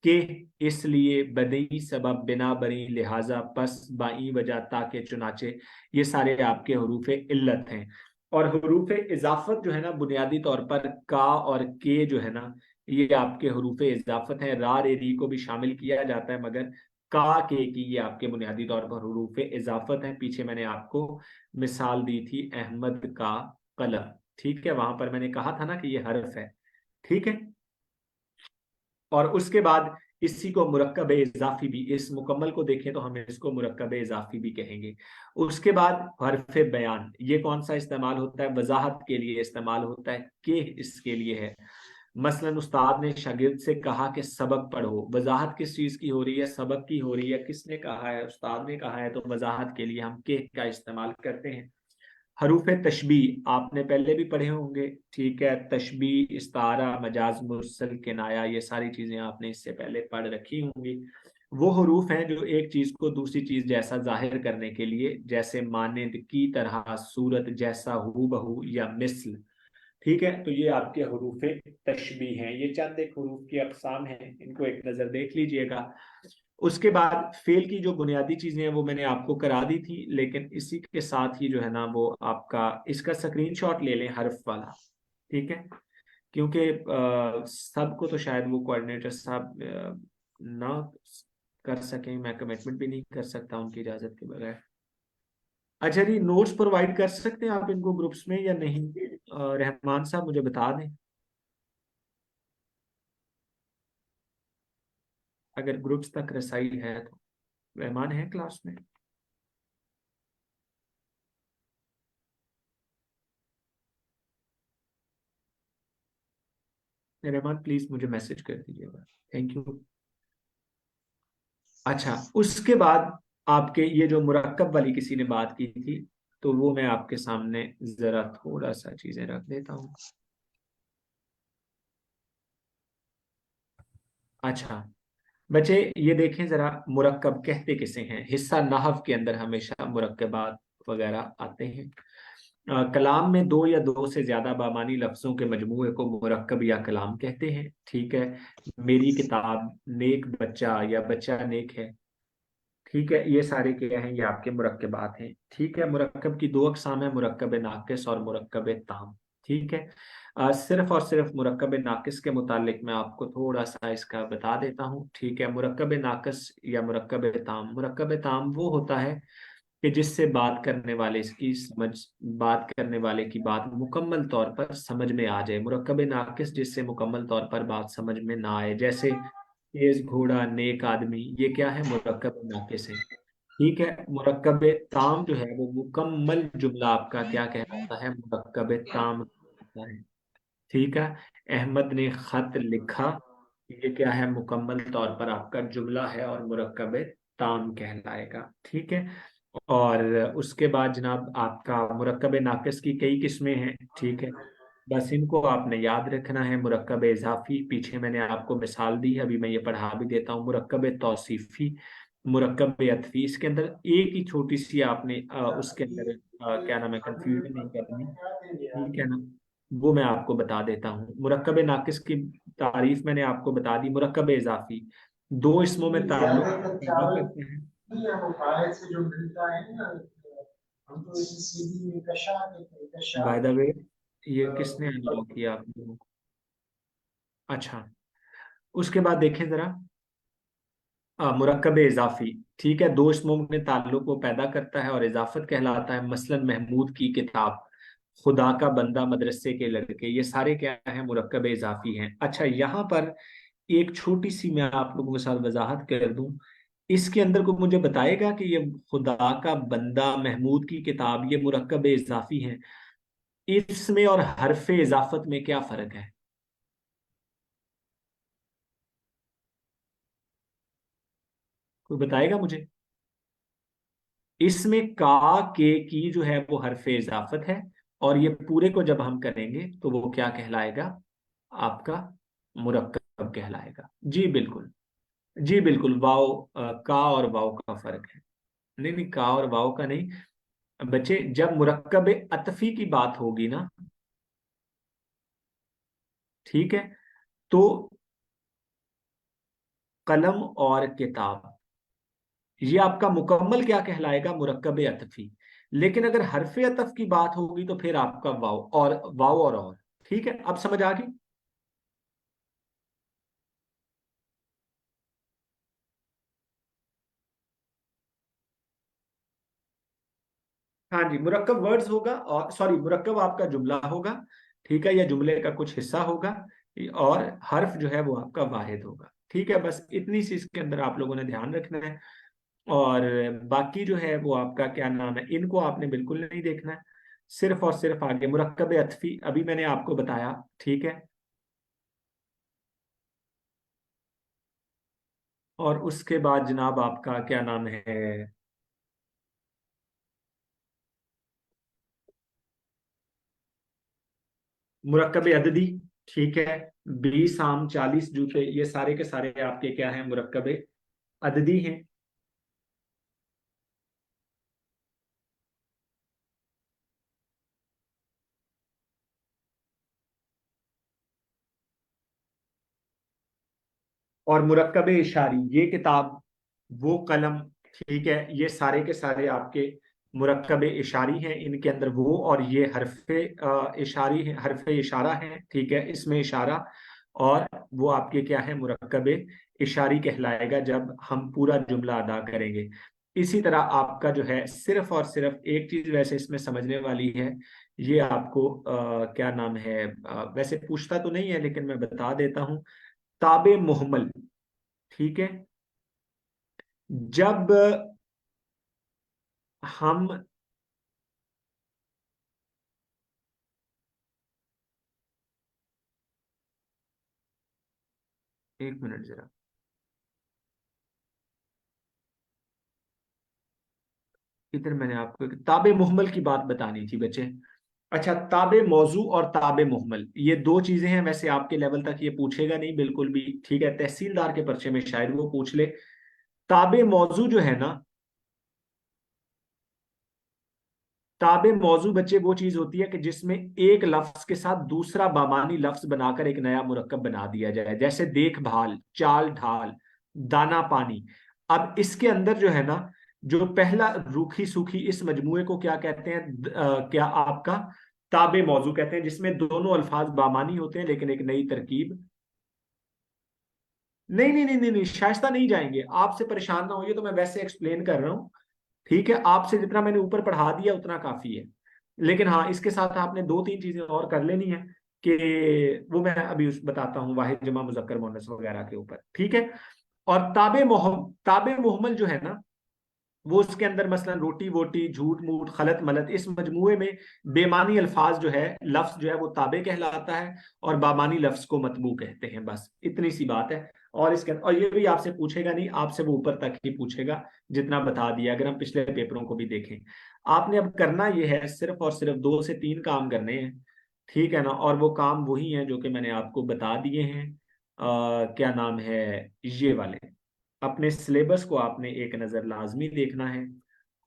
के, इसलिए, बदई, सबब, बिना, बरी, लिहाजा, पस, बाई, वजह, ताके, चुनाचे, ये सारे आपके हरूफ इल्लत हैं। और हरूफ इजाफत जो है ना, बुनियादी तौर पर का और के जो है ना, ये आपके हरूफ इजाफत है। रा, रे, री को भी शामिल किया जाता है, मगर का, के की ये आपके बुनियादी तौर पर हरूफ इजाफत है। पीछे मैंने आपको मिसाल दी थी अहमद का कलम। ठीक है, वहां पर मैंने कहा था ना कि ये हर्फ है। ठीक है, और उसके बाद इसी को मुरक्कब इजाफी भी, इस मुकम्मल को देखें तो हम इसको मुरक्कब इजाफी भी कहेंगे। उसके बाद हरफ बयान, ये कौन सा इस्तेमाल होता है, वजाहत के लिए इस्तेमाल होता है, कि इसके लिए है। मसलन उस्ताद ने शागिर्द से कहा कि सबक पढ़ो, वजाहत किस चीज की हो रही है, सबक की हो रही है। किसने कहा है, उस्ताद ने कहा है, तो वजाहत के लिए हम के का इस्तेमाल करते हैं। हरूफ तशबी आपने पहले भी पढ़े होंगे। ठीक है, तशबी, इस्तारा, मजाज, मुरसल, किनाया, ये सारी चीजें आपने इससे पहले पढ़ रखी होंगी। वो हरूफ हैं जो एक चीज को दूसरी चीज जैसा जाहिर करने के लिए, जैसे मानिंद, की तरह, सूरत जैसा, हू बहू या मिसल। ठीक है, तो ये आपके हरूफ तशबी हैं। ये चंद एक हरूफ की अकसाम हैं, इनको एक नजर देख लीजिएगा। उसके बाद फेल की जो बुनियादी चीजें हैं वो मैंने आपको करा दी थी, लेकिन इसी के साथ ही जो है ना, वो आपका इसका स्क्रीनशॉट ले लें हर्फ वाला। ठीक है, क्योंकि सबको तो शायद वो कोऑर्डिनेटर साहब ना कर सकें, मैं कमिटमेंट भी नहीं कर सकता उनकी इजाजत के बगैर। अच्छा जी, नोट्स प्रोवाइड कर सकते हैं आप इनको ग्रुप्स में या नहीं? रहमान साहब मुझे बता दें, अगर ग्रुप्स तक रसाई है तो। रहमान है क्लास में? रहमान प्लीज मुझे मैसेज कर दीजिएगा। Thank you. अच्छा, उसके बाद आपके ये जो मुरक्कब वाली किसी ने बात की थी, तो वो मैं आपके सामने जरा थोड़ा सा चीजें रख देता हूँ। अच्छा बच्चे, ये देखें जरा, मुरक्कब कहते किसे हैं। हिस्सा नहव के अंदर हमेशा मुरक्कबात वगैरह आते हैं। कलाम में दो या दो से ज्यादा बामानी लफ्जों के मजमूए को मुरक्कब या कलाम कहते हैं। ठीक है, मेरी किताब, नेक बच्चा या बच्चा नेक है। ठीक है, ये सारे क्या हैं, ये आपके मुरक्कबात हैं। ठीक है, मुरक्कब की दो अकसाम है, मुरक्कब नाकिस और मुरक्कब ताम। ठीक है, सिर्फ और सिर्फ मुरक्कब नाकिस के मुतालिक मैं आपको थोड़ा सा इसका बता देता हूँ। ठीक है, मुरक्कब नाकिस या मुरक्कब ताम वो होता है कि जिससे बात करने वाले इसकी समझ, बात करने वाले की बात मुकम्मल तौर पर समझ में आ जाए। मुरक्कब नाकिस जिससे मुकम्मल तौर पर बात समझ में ना आए, जैसे तेज घोड़ा, नेक आदमी, ये क्या है, मुरक्कब नाकिस है। ठीक है, मुरक्कब ताम जो है वो मुकम्मल जुमला आपका क्या कहलाता है, मुरक्कब ताम कहलाता है। ठीक है, अहमद ने खत लिखा, ये क्या है, मुकम्मल तौर पर आपका जुमला है और मुरक्कब ताम कहलाएगा। ठीक है, और उसके बाद जनाब आपका मुरक्कब नाकिस की कई किस्में हैं। ठीक है, बस इनको आपने याद रखना है। मुरक्कब इजाफी, पीछे मैंने आपको मिसाल दी है, अभी मैं ये पढ़ा भी देता हूँ। मुरक्कब तौसीफी, मुरक्कब अतफी, इसके अंदर एक ही छोटी सी आपने उसके अंदर क्या नाम है, कंफ्यूजन नहीं करनी। ठीक है ना, वो मैं आपको बता देता हूँ। मुरक्कब नाकिस की तारीफ मैंने आपको बता दी। मुरक्कब इजाफी, दो इसमों में ताल्लुक ज्यादातर पैदा चावल करते हैं। नहीं है, वो बाहर से जो मिलता है ना, हम तो इसे सीधी में कशा कहते हैं, कशा। बाय द वे, ये किसने और अलाउ किया आप लोगों को? अच्छा, उसके बाद देखें जरा, मुरक्कब इजाफी, ठीक है, दो इसमों में ताल्लुक वो पैदा करता है और इजाफत कहलाता है। मसलन महमूद की किताब, खुदा का बंदा, मदरसे के लड़के, ये सारे क्या है, मुरक्कब इजाफी हैं। अच्छा, यहाँ पर एक छोटी सी मैं आप लोगों के साथ वजाहत कर दूं, इसके अंदर को मुझे बताएगा कि ये खुदा का बंदा, महमूद की किताब, ये मुरक्कब इजाफी हैं, इसमें और हरफ इजाफत में क्या फर्क है? कोई बताएगा मुझे? इसमें का, के की जो है वो हरफ इजाफत है, और ये पूरे को जब हम करेंगे तो वो क्या कहलाएगा, आपका मुरक्कब कहलाएगा। जी बिल्कुल, जी बिल्कुल, वाव, का और वाव का फर्क है। नहीं नहीं, का और वाव का नहीं बच्चे, जब मुरक्कब अतफी की बात होगी ना, ठीक है, तो कलम और किताब, ये आपका मुकम्मल क्या कहलाएगा, मुरक्कब अतफी। लेकिन अगर हरफ अतफ की बात होगी तो फिर आपका वाव और वाव और। ठीक है, अब समझ आ गई? हाँ जी, मुरक्कब वर्ड्स होगा, और सॉरी, मुरक्कब आपका जुमला होगा। ठीक है, या जुमले का कुछ हिस्सा होगा, और हर्फ जो है वो आपका वाहिद होगा। ठीक है, बस इतनी सी इसके अंदर आप लोगों ने ध्यान रखना है। और बाकी जो है वो आपका क्या नाम है, इनको आपने बिल्कुल नहीं देखना है। सिर्फ और सिर्फ आगे मुरक्कब अतफी अभी मैंने आपको बताया। ठीक है, और उसके बाद जनाब आपका क्या नाम है, मुरक्कब अददी। ठीक है, 20 आम 40 जूते, ये सारे के सारे आपके क्या हैं, मुरक्कब अददी हैं। और मुरक्कब इशारी, ये किताब, वो कलम, ठीक है, ये सारे के सारे आपके मुरक्कब इशारी हैं। इनके अंदर वो और ये हरफे इशारी है, हरफे इशारा है। ठीक है, इसमें इशारा, और वो आपके क्या है, मुरक्कब इशारी कहलाएगा जब हम पूरा जुमला अदा करेंगे। इसी तरह आपका जो है, सिर्फ और सिर्फ एक चीज वैसे इसमें समझने वाली है, ये आपको क्या नाम है, वैसे पूछता तो नहीं है लेकिन मैं बता देता हूँ। ताबे मुहमल, ठीक है, जब हम, एक मिनट जरा, इधर मैंने आपको ताबे मुहमल की बात बतानी थी बच्चे। अच्छा, ताबे मौजू और ताबे मुहमल, ये दो चीजें हैं। वैसे आपके लेवल तक ये पूछेगा नहीं बिल्कुल भी, ठीक है, तहसीलदार के पर्चे में शायद वो पूछ ले। ताबे मौजू जो है ना, ताबे मौजू बच्चे वो चीज होती है कि जिसमें एक लफ्ज के साथ दूसरा बामानी लफ्ज बनाकर एक नया मुरक्कब बना दिया जाए, जैसे देखभाल, चाल ढाल, दाना पानी। अब इसके अंदर जो है ना, जो पहला रूखी सूखी, इस मजमुए को क्या कहते हैं, क्या आपका ताबे मौजू कहते हैं, जिसमें दोनों अल्फाज बामानी होते हैं लेकिन एक नई तरकीब। नहीं नहीं नहीं नहीं नहीं, शाइस्ता नहीं जाएंगे, आपसे परेशान ना होइए, तो मैं वैसे एक्सप्लेन कर रहा हूँ। ठीक है, आपसे जितना मैंने ऊपर पढ़ा दिया उतना काफी है। लेकिन हाँ, इसके साथ आपने दो तीन चीजें और कर लेनी है, कि वो मैं अभी बताता हूँ, वाहिद जमा मुजक्कर मुअन्नस वगैरह के ऊपर। ठीक है, और ताबे मोहम्मल जो है ना, वो उसके अंदर मसलन रोटी वोटी, झूठ मूठ, खलत मलत, इस मजमूए में बेमानी अल्फाज जो है, लफ्ज जो है वो ताबे कहलाता है, और बामानी लफ्ज को मतबू कहते हैं। बस इतनी सी बात है। और इसके और ये भी आपसे पूछेगा नहीं, आपसे वो ऊपर तक ही पूछेगा जितना बता दिया। अगर हम पिछले पेपरों को भी देखें, आपने अब करना ये है, सिर्फ और सिर्फ 2 से 3 काम करने हैं, ठीक है ना। और वो काम वही हैं जो कि मैंने आपको बता दिए हैं। क्या नाम है, ये वाले। अपने सिलेबस को आपने एक नज़र लाजमी देखना है,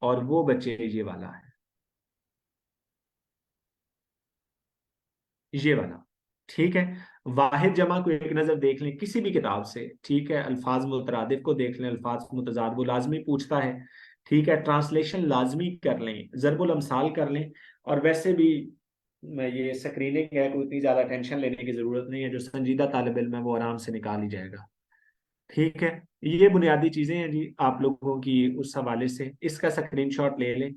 और वो बच्चे ये वाला है, ये वाला, ठीक है। वाहिद जमा को एक नज़र देख लें किसी भी किताब से, ठीक है। अल्फाज मुतरादिफ को देख लें, अल्फाज मुतजाद वो लाजमी पूछता है, ठीक है। ट्रांसलेशन लाजमी कर लें, ज़रबुल अमसाल कर लें। और वैसे भी मैं ये स्क्रीनिंग है, कोई इतनी ज़्यादा टेंशन लेने की ज़रूरत नहीं है। जो संजीदा तालिब इल्म है वो आराम से निकाल ही जाएगा, ठीक है। ये बुनियादी चीजें हैं जी आप लोगों की, उस हवाले से इसका स्क्रीनशॉट ले लें।